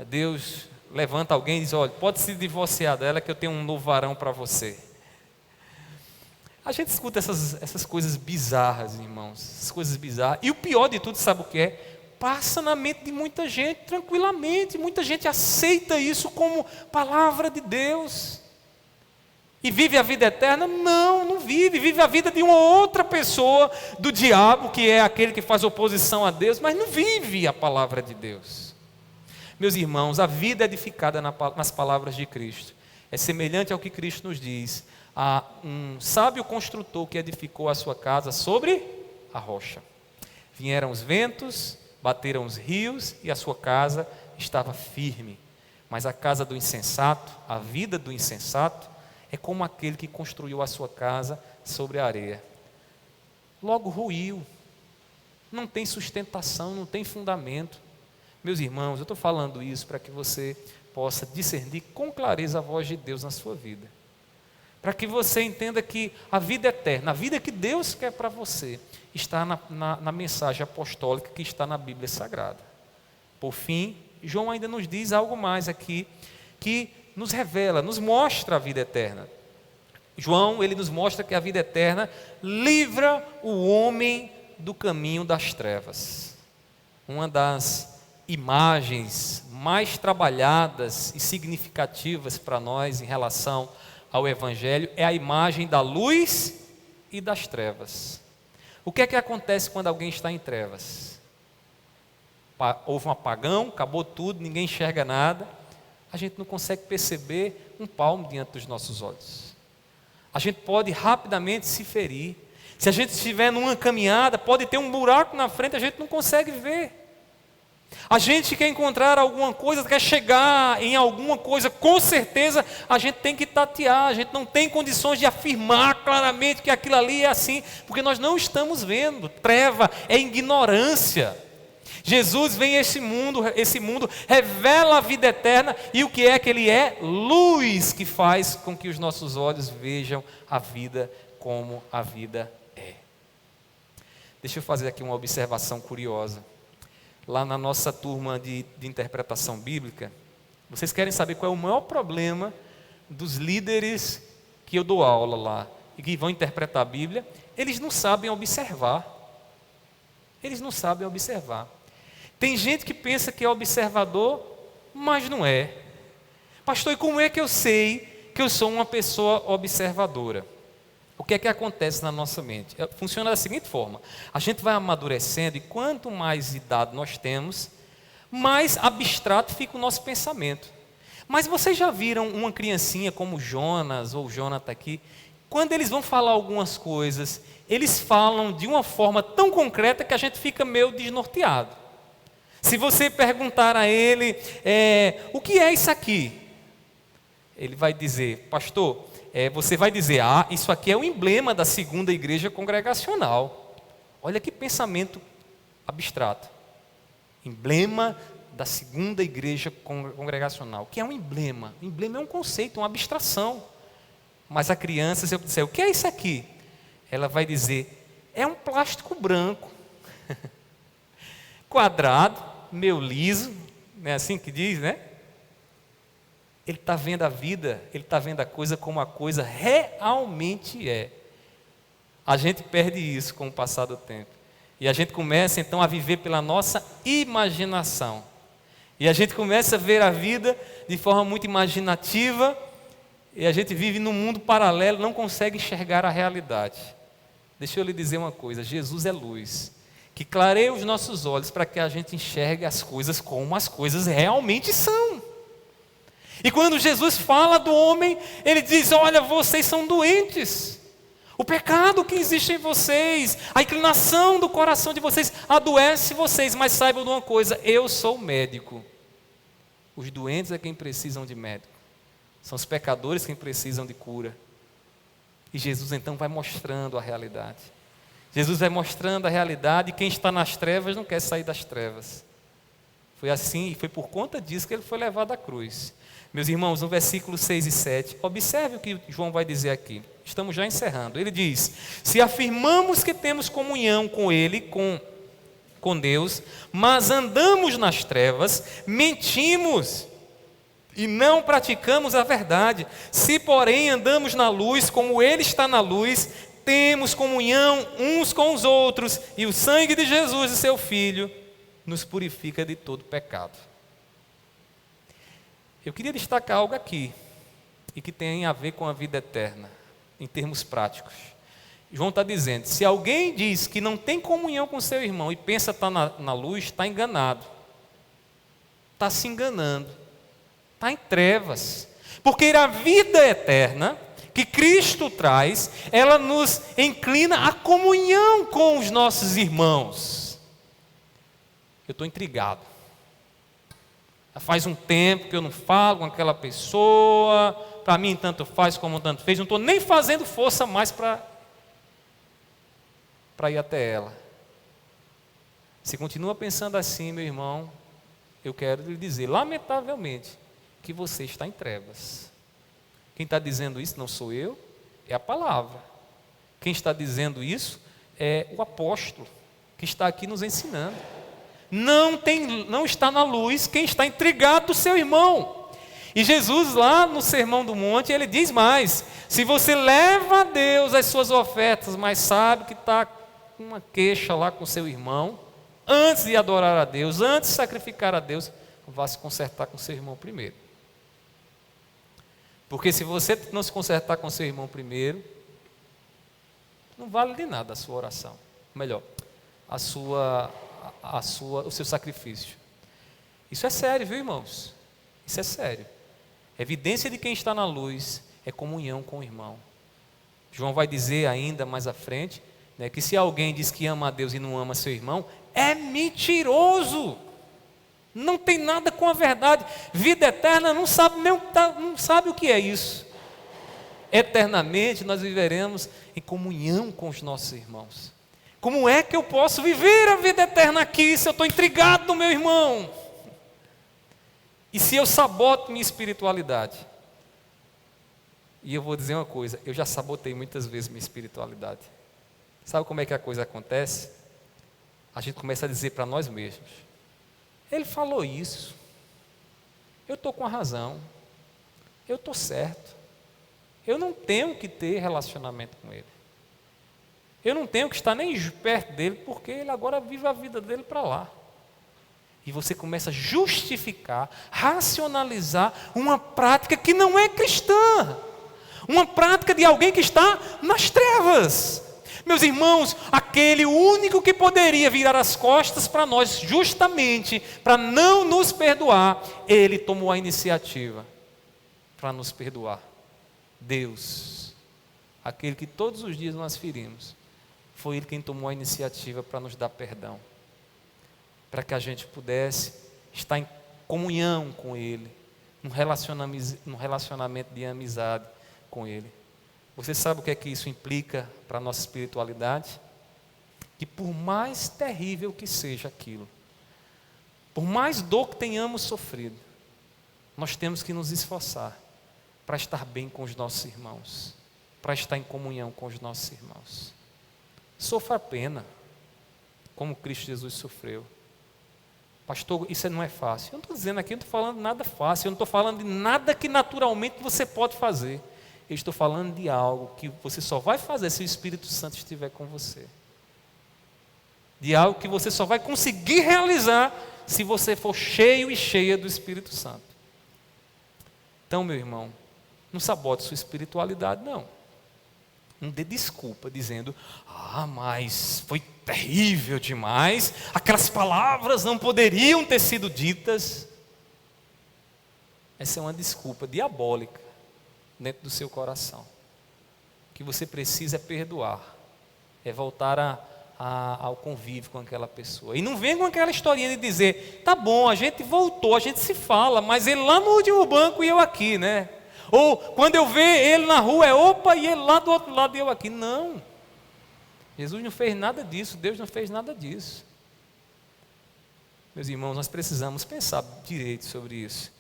Deus levanta alguém e diz, olha, pode se divorciar dela que eu tenho um novo varão para você. A gente escuta essas coisas bizarras, irmãos, essas coisas bizarras. E o pior de tudo, sabe o que é? Passa na mente de muita gente tranquilamente. Muita gente aceita isso como palavra de Deus. E vive a vida eterna? Não, não vive. Vive a vida de uma outra pessoa, do diabo, que é aquele que faz oposição a Deus, mas não vive a palavra de Deus. Meus irmãos, a vida edificada nas palavras de Cristo é semelhante ao que Cristo nos diz. Há um sábio construtor que edificou a sua casa sobre a rocha. Vieram os ventos, bateram os rios e a sua casa estava firme. Mas a casa do insensato, a vida do insensato, é como aquele que construiu a sua casa sobre a areia. Logo ruiu, não tem sustentação, não tem fundamento. Meus irmãos, eu estou falando isso para que você possa discernir com clareza a voz de Deus na sua vida. Para que você entenda que a vida eterna, a vida que Deus quer para você, está na mensagem apostólica que está na Bíblia Sagrada. Por fim, João ainda nos diz algo mais aqui, que nos revela, nos mostra a vida eterna. João, ele nos mostra que a vida eterna livra o homem do caminho das trevas. Uma das imagens mais trabalhadas e significativas para nós em relação ao Evangelho é a imagem da luz e das trevas. O que é que acontece quando alguém está em trevas? Houve um apagão, acabou tudo, ninguém enxerga nada, a gente não consegue perceber um palmo diante dos nossos olhos. A gente pode rapidamente se ferir. Se a gente estiver numa caminhada, pode ter um buraco na frente, a gente não consegue ver. A gente quer encontrar alguma coisa, quer chegar em alguma coisa, com certeza a gente tem que tatear, a gente não tem condições de afirmar claramente que aquilo ali é assim, porque nós não estamos vendo. Treva é ignorância. Jesus vem a esse mundo revela a vida eterna, e o que é que ele é? Luz, que faz com que os nossos olhos vejam a vida como a vida é. Deixa eu fazer aqui uma observação curiosa. Lá na nossa turma de interpretação bíblica, vocês querem saber qual é o maior problema dos líderes que eu dou aula lá e que vão interpretar a Bíblia? Eles não sabem observar. Eles não sabem observar. Tem gente que pensa que é observador, mas não é. Pastor, e como é que eu sei que eu sou uma pessoa observadora? O que é que acontece na nossa mente? Funciona da seguinte forma: a gente vai amadurecendo, e quanto mais idade nós temos, mais abstrato fica o nosso pensamento. Mas vocês já viram uma criancinha como Jonas ou Jonathan aqui? Quando eles vão falar algumas coisas, eles falam de uma forma tão concreta que a gente fica meio desnorteado. Se você perguntar a ele, o que é isso aqui? Ele vai dizer, pastor, você vai dizer, isso aqui é o emblema da segunda igreja congregacional. Olha que pensamento abstrato. Emblema da segunda igreja congregacional. O que é um emblema? O emblema é um conceito, uma abstração. Mas a criança, se eu disser, o que é isso aqui? Ela vai dizer, é um plástico branco, quadrado, meio liso, não é assim que diz, né? Ele está vendo a vida, ele está vendo a coisa como a coisa realmente é. A gente perde isso com o passar do tempo. E a gente começa então a viver pela nossa imaginação. E a gente começa a ver a vida de forma muito imaginativa, e a gente vive num mundo paralelo, não consegue enxergar a realidade. Deixa eu lhe dizer uma coisa, Jesus é luz. que clareia os nossos olhos para que a gente enxergue as coisas como as coisas realmente são. E quando Jesus fala do homem, ele diz: olha, vocês são doentes. O pecado que existe em vocês, a inclinação do coração de vocês adoece vocês, mas saibam de uma coisa: eu sou médico. Os doentes é quem precisam de médico. São os pecadores quem precisam de cura. E Jesus então vai mostrando a realidade. Jesus vai mostrando a realidade, e quem está nas trevas não quer sair das trevas. Foi assim, e foi por conta disso que ele foi levado à cruz. Meus irmãos, no versículo 6 e 7, observe o que João vai dizer aqui. Estamos já encerrando. Ele diz: se afirmamos que temos comunhão com Ele, com Deus, mas andamos nas trevas, mentimos e não praticamos a verdade. Se, porém, andamos na luz, como Ele está na luz, temos comunhão uns com os outros, e o sangue de Jesus, o seu Filho, nos purifica de todo pecado. Eu queria destacar algo aqui, e que tem a ver com a vida eterna, em termos práticos. João está dizendo: se alguém diz que não tem comunhão com seu irmão e pensa estar na luz, está enganado. Está se enganando. Está em trevas. Porque a vida eterna que Cristo traz, ela nos inclina à comunhão com os nossos irmãos. Eu estou intrigado. Já faz um tempo que eu não falo com aquela pessoa, para mim tanto faz como tanto fez, não estou nem fazendo força mais para ir até ela. Se continua pensando assim, meu irmão, eu quero lhe dizer, lamentavelmente, que você está em trevas. Quem está dizendo isso não sou eu, é a palavra. Quem está dizendo isso é o apóstolo, que está aqui nos ensinando. Não está na luz quem está intrigado do seu irmão. E Jesus lá no Sermão do Monte, ele diz mais: se você leva a Deus as suas ofertas, mas sabe que está com uma queixa lá com seu irmão, antes de adorar a Deus, antes de sacrificar a Deus, vá se consertar com seu irmão primeiro. Porque se você não se consertar com seu irmão primeiro, não vale de nada a sua oração. Melhor, o seu sacrifício. Isso é sério, viu, irmãos? Isso é sério. Evidência de quem está na luz é comunhão com o irmão. João vai dizer ainda mais à frente, né, que se alguém diz que ama a Deus e não ama seu irmão, é mentiroso. Não tem nada com a verdade. Vida eterna não sabe o que é isso. Eternamente nós viveremos em comunhão com os nossos irmãos. Como é que eu posso viver a vida eterna aqui se eu estou intrigado no meu irmão? E se eu saboto minha espiritualidade? E eu vou dizer uma coisa, eu já sabotei muitas vezes minha espiritualidade. Sabe como é que a coisa acontece? A gente começa a dizer para nós mesmos: ele falou isso, eu estou com a razão, eu estou certo, eu não tenho que ter relacionamento com ele, eu não tenho que estar nem perto dele, porque ele agora vive a vida dele para lá. E você começa a justificar, racionalizar uma prática que não é cristã, uma prática de alguém que está nas trevas. Meus irmãos, aquele único que poderia virar as costas para nós, justamente para não nos perdoar, ele tomou a iniciativa para nos perdoar. Deus, aquele que todos os dias nós ferimos, foi ele quem tomou a iniciativa para nos dar perdão, para que a gente pudesse estar em comunhão com ele, num relacionamento de amizade com ele. Você sabe o que é que isso implica para a nossa espiritualidade? Que por mais terrível que seja aquilo, por mais dor que tenhamos sofrido, nós temos que nos esforçar para estar bem com os nossos irmãos, para estar em comunhão com os nossos irmãos. Sofra a pena, como Cristo Jesus sofreu. Pastor, isso não é fácil. Eu não estou dizendo aqui, eu não estou falando nada fácil, eu não estou falando de nada que naturalmente você pode fazer. Eu estou falando de algo que você só vai fazer se o Espírito Santo estiver com você. De algo que você só vai conseguir realizar se você for cheio e cheia do Espírito Santo. Então, meu irmão, não sabote sua espiritualidade, não. Não dê desculpa dizendo, mas foi terrível demais, aquelas palavras não poderiam ter sido ditas. Essa é uma desculpa diabólica dentro do seu coração. O que você precisa é perdoar, é voltar ao convívio com aquela pessoa. E não vem com aquela historinha de dizer, tá bom, a gente voltou, a gente se fala, mas ele lá no último banco e eu aqui, né? Ou quando eu ver ele na rua, opa, e ele lá do outro lado e eu aqui. Não. Jesus não fez nada disso, Deus não fez nada disso. Meus irmãos, nós precisamos pensar direito sobre isso.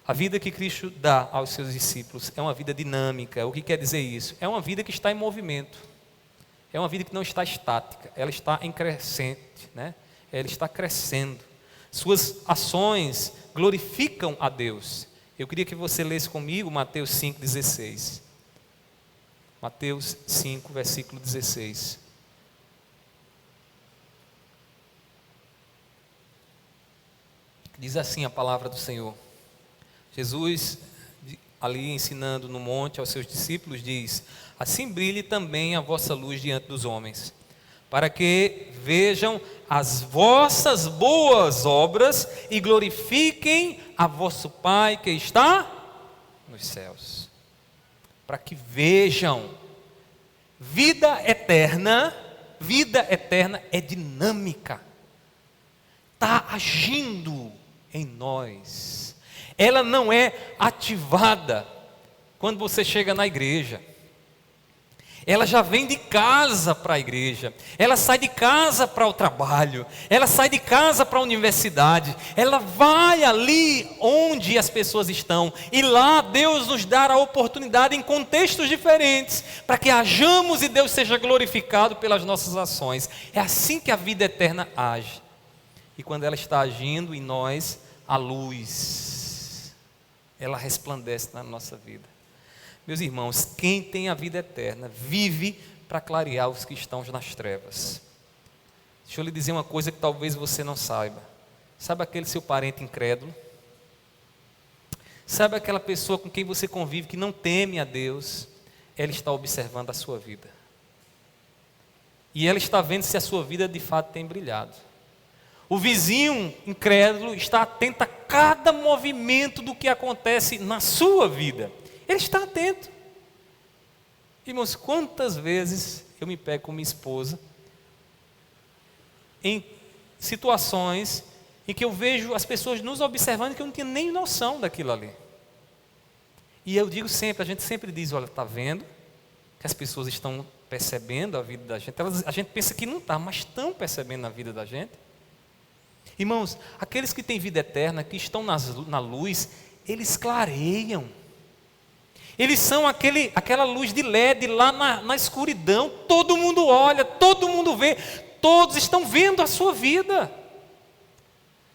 A vida que Cristo dá aos seus discípulos é uma vida dinâmica. O que quer dizer isso? É uma vida que está em movimento. É uma vida que não está estática, ela está em crescente, né? Ela está crescendo. Suas ações glorificam a Deus. Eu queria que você lesse comigo Mateus 5,16. Mateus 5, versículo 16. Diz assim a palavra do Senhor. Jesus, ali ensinando no monte aos seus discípulos, diz: assim brilhe também a vossa luz diante dos homens, para que vejam as vossas boas obras e glorifiquem a vosso Pai que está nos céus. Para que vejam. Vida eterna é dinâmica, está agindo em nós. Ela não é ativada quando você chega na igreja. Ela já vem de casa para a igreja, ela sai de casa para o trabalho, ela sai de casa para a universidade, ela vai ali onde as pessoas estão, e lá Deus nos dá a oportunidade em contextos diferentes, para que hajamos e Deus seja glorificado pelas nossas ações. É assim que a vida eterna age, e quando ela está agindo em nós, a luz, ela resplandece na nossa vida. Meus irmãos, quem tem a vida eterna vive para clarear os que estão nas trevas. Deixa eu lhe dizer uma coisa que talvez você não saiba. Sabe aquele seu parente incrédulo? Sabe aquela pessoa com quem você convive que não teme a Deus? Ela está observando a sua vida. E ela está vendo se a sua vida de fato tem brilhado. O vizinho incrédulo está atento a cada movimento do que acontece na sua vida. Ele está atento. Irmãos, quantas vezes eu me pego com minha esposa em situações em que eu vejo as pessoas nos observando que eu não tinha nem noção daquilo ali. E eu digo sempre, a gente sempre diz, olha, está vendo que as pessoas estão percebendo a vida da gente. A gente pensa que não está, mas estão percebendo a vida da gente. Irmãos, aqueles que têm vida eterna, que estão na luz, eles clareiam. Eles são aquela luz de LED lá na escuridão. Todo mundo olha, todo mundo vê, todos estão vendo a sua vida.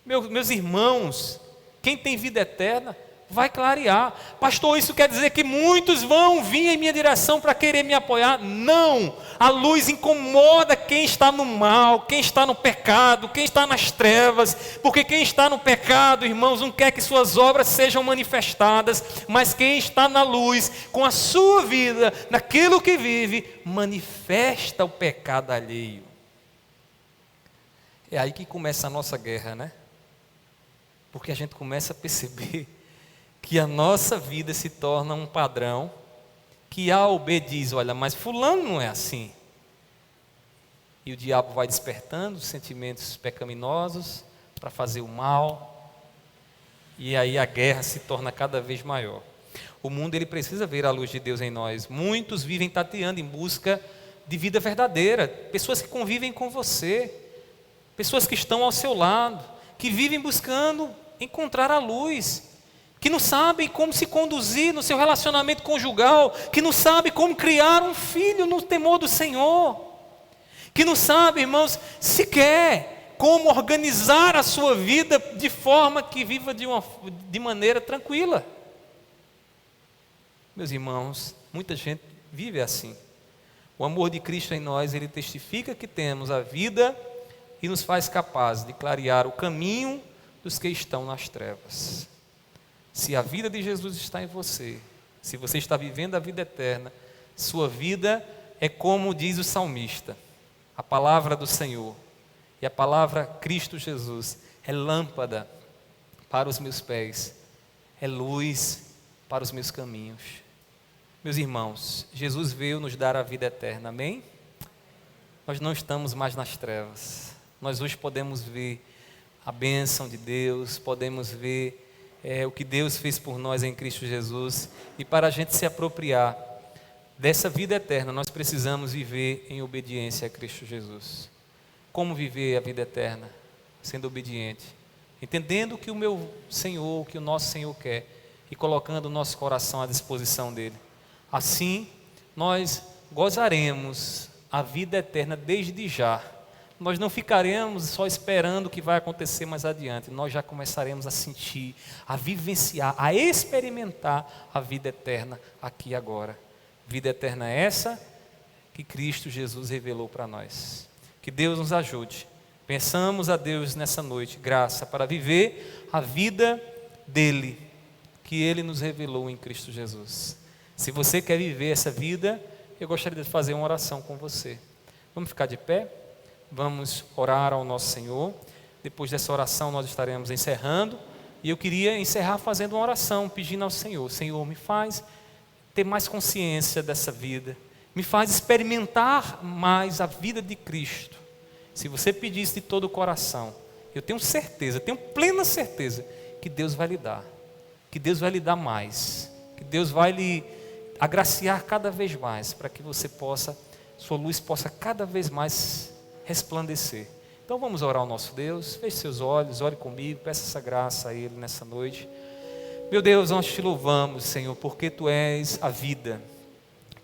Meus irmãos, quem tem vida eterna vai clarear. Pastor, isso quer dizer que muitos vão vir em minha direção para querer me apoiar? Não, a luz incomoda quem está no mal, quem está no pecado, quem está nas trevas, porque quem está no pecado, irmãos, não quer que suas obras sejam manifestadas, mas quem está na luz, com a sua vida, naquilo que vive, manifesta o pecado alheio. É aí que começa a nossa guerra, né? Porque a gente começa a perceber que a nossa vida se torna um padrão, que A ou B diz, olha, mas fulano não é assim. E o diabo vai despertando sentimentos pecaminosos para fazer o mal, e aí a guerra se torna cada vez maior. O mundo ele precisa ver a luz de Deus em nós. Muitos vivem tateando em busca de vida verdadeira, pessoas que convivem com você, pessoas que estão ao seu lado, que vivem buscando encontrar a luz, que não sabem como se conduzir no seu relacionamento conjugal, que não sabem como criar um filho no temor do Senhor, que não sabem, irmãos, sequer como organizar a sua vida de forma que viva de maneira tranquila. Meus irmãos, muita gente vive assim. O amor de Cristo em nós, ele testifica que temos a vida e nos faz capazes de clarear o caminho dos que estão nas trevas. Se a vida de Jesus está em você, se você está vivendo a vida eterna, Sua vida é como diz o salmista, a palavra do Senhor. E a palavra Cristo Jesus é lâmpada para os meus pés, é luz para os meus caminhos. Meus irmãos, Jesus veio nos dar a vida eterna, amém? Nós não estamos mais nas trevas. Nós hoje podemos ver a bênção de Deus, podemos ver o que Deus fez por nós em Cristo Jesus. E para a gente se apropriar dessa vida eterna, nós precisamos viver em obediência a Cristo Jesus. Como viver a vida eterna? Sendo obediente, entendendo o que o meu Senhor, o que o nosso Senhor quer, e colocando o nosso coração à disposição dEle. Assim, nós gozaremos a vida eterna desde já. Nós não ficaremos só esperando o que vai acontecer mais adiante. Nós já começaremos a sentir, a vivenciar, a experimentar a vida eterna aqui e agora. Vida eterna é essa que Cristo Jesus revelou para nós. Que Deus nos ajude. Pensamos a Deus nessa noite, graça para viver a vida dEle, que Ele nos revelou em Cristo Jesus. Se você quer viver essa vida, eu gostaria de fazer uma oração com você. Vamos ficar de pé? Vamos orar ao nosso Senhor. Depois dessa oração nós estaremos encerrando. E eu queria encerrar fazendo uma oração, pedindo ao Senhor: Senhor, me faz ter mais consciência dessa vida. Me faz experimentar mais a vida de Cristo. Se você pedir isso de todo o coração, eu tenho certeza, tenho plena certeza que Deus vai lhe dar. Que Deus vai lhe dar mais. Que Deus vai lhe agraciar cada vez mais, para que você possa, sua luz possa cada vez mais resplandecer. Então vamos orar ao nosso Deus. Feche seus olhos, ore comigo, peça essa graça a Ele nessa noite. Meu Deus, nós te louvamos, Senhor, porque Tu és a vida.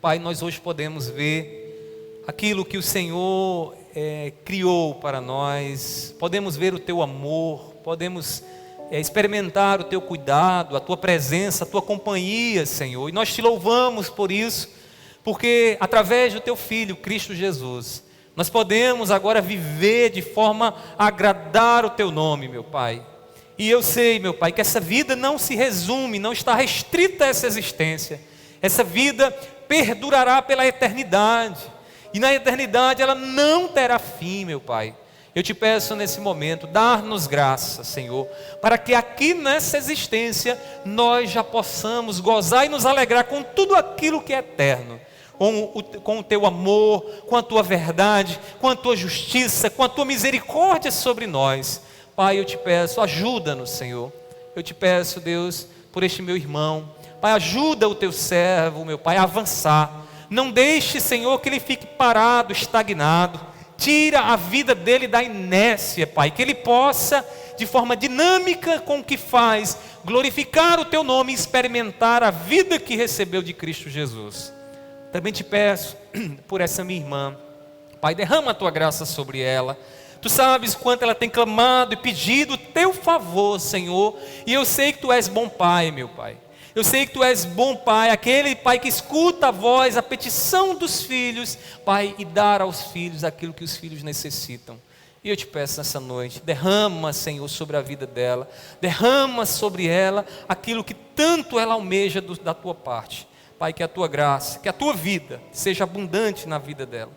Pai, nós hoje podemos ver aquilo que o Senhor criou para nós, podemos ver o Teu amor, podemos experimentar o Teu cuidado, a Tua presença, a Tua companhia, Senhor, e nós te louvamos por isso, porque através do Teu Filho, Cristo Jesus, nós podemos agora viver de forma a agradar o Teu nome, meu Pai. E eu sei, meu Pai, que essa vida não se resume, não está restrita a essa existência. Essa vida perdurará pela eternidade. E na eternidade ela não terá fim, meu Pai. Eu te peço nesse momento, dar-nos graça, Senhor, para que aqui nessa existência nós já possamos gozar e nos alegrar com tudo aquilo que é eterno. Com o Teu amor, com a Tua verdade, com a Tua justiça, com a Tua misericórdia sobre nós. Pai, eu te peço, ajuda-nos, Senhor. Eu te peço, Deus, por este meu irmão. Pai, ajuda o Teu servo, meu Pai, a avançar. Não deixe, Senhor, que ele fique parado, estagnado. Tira a vida dele da inércia, Pai. Que ele possa, de forma dinâmica com o que faz, glorificar o Teu nome e experimentar a vida que recebeu de Cristo Jesus. Também te peço por essa minha irmã. Pai, derrama a Tua graça sobre ela. Tu sabes quanto ela tem clamado e pedido o Teu favor, Senhor. E eu sei que Tu és bom Pai, meu Pai. Eu sei que Tu és bom Pai, aquele Pai que escuta a voz, a petição dos filhos, Pai, e dar aos filhos aquilo que os filhos necessitam. E eu te peço nessa noite, derrama, Senhor, sobre a vida dela, derrama sobre ela aquilo que tanto ela almeja da Tua parte. Pai, que a Tua graça, que a Tua vida seja abundante na vida dela.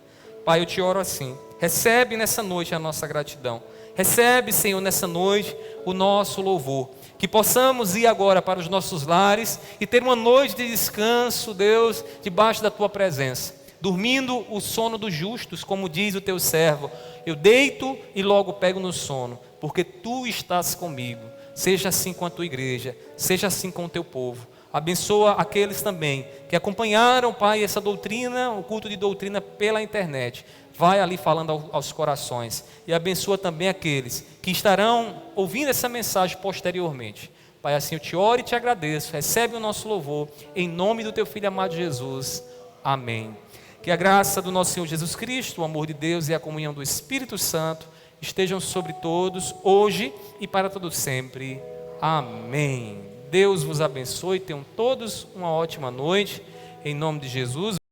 Pai, eu te oro assim, recebe nessa noite a nossa gratidão. Recebe, Senhor, nessa noite o nosso louvor. Que possamos ir agora para os nossos lares e ter uma noite de descanso, Deus, debaixo da Tua presença. Dormindo o sono dos justos, como diz o Teu servo. Eu deito e logo pego no sono, porque Tu estás comigo. Seja assim com a Tua igreja, seja assim com o Teu povo. Abençoa aqueles também que acompanharam, Pai, essa doutrina, o culto de doutrina pela internet. Vai ali falando aos corações. E abençoa também aqueles que estarão ouvindo essa mensagem posteriormente. Pai, assim eu te oro e te agradeço. Recebe o nosso louvor. Em nome do Teu Filho amado Jesus. Amém. Que a graça do nosso Senhor Jesus Cristo, o amor de Deus e a comunhão do Espírito Santo estejam sobre todos, hoje e para todo sempre. Amém. Deus vos abençoe. Tenham todos uma ótima noite. Em nome de Jesus.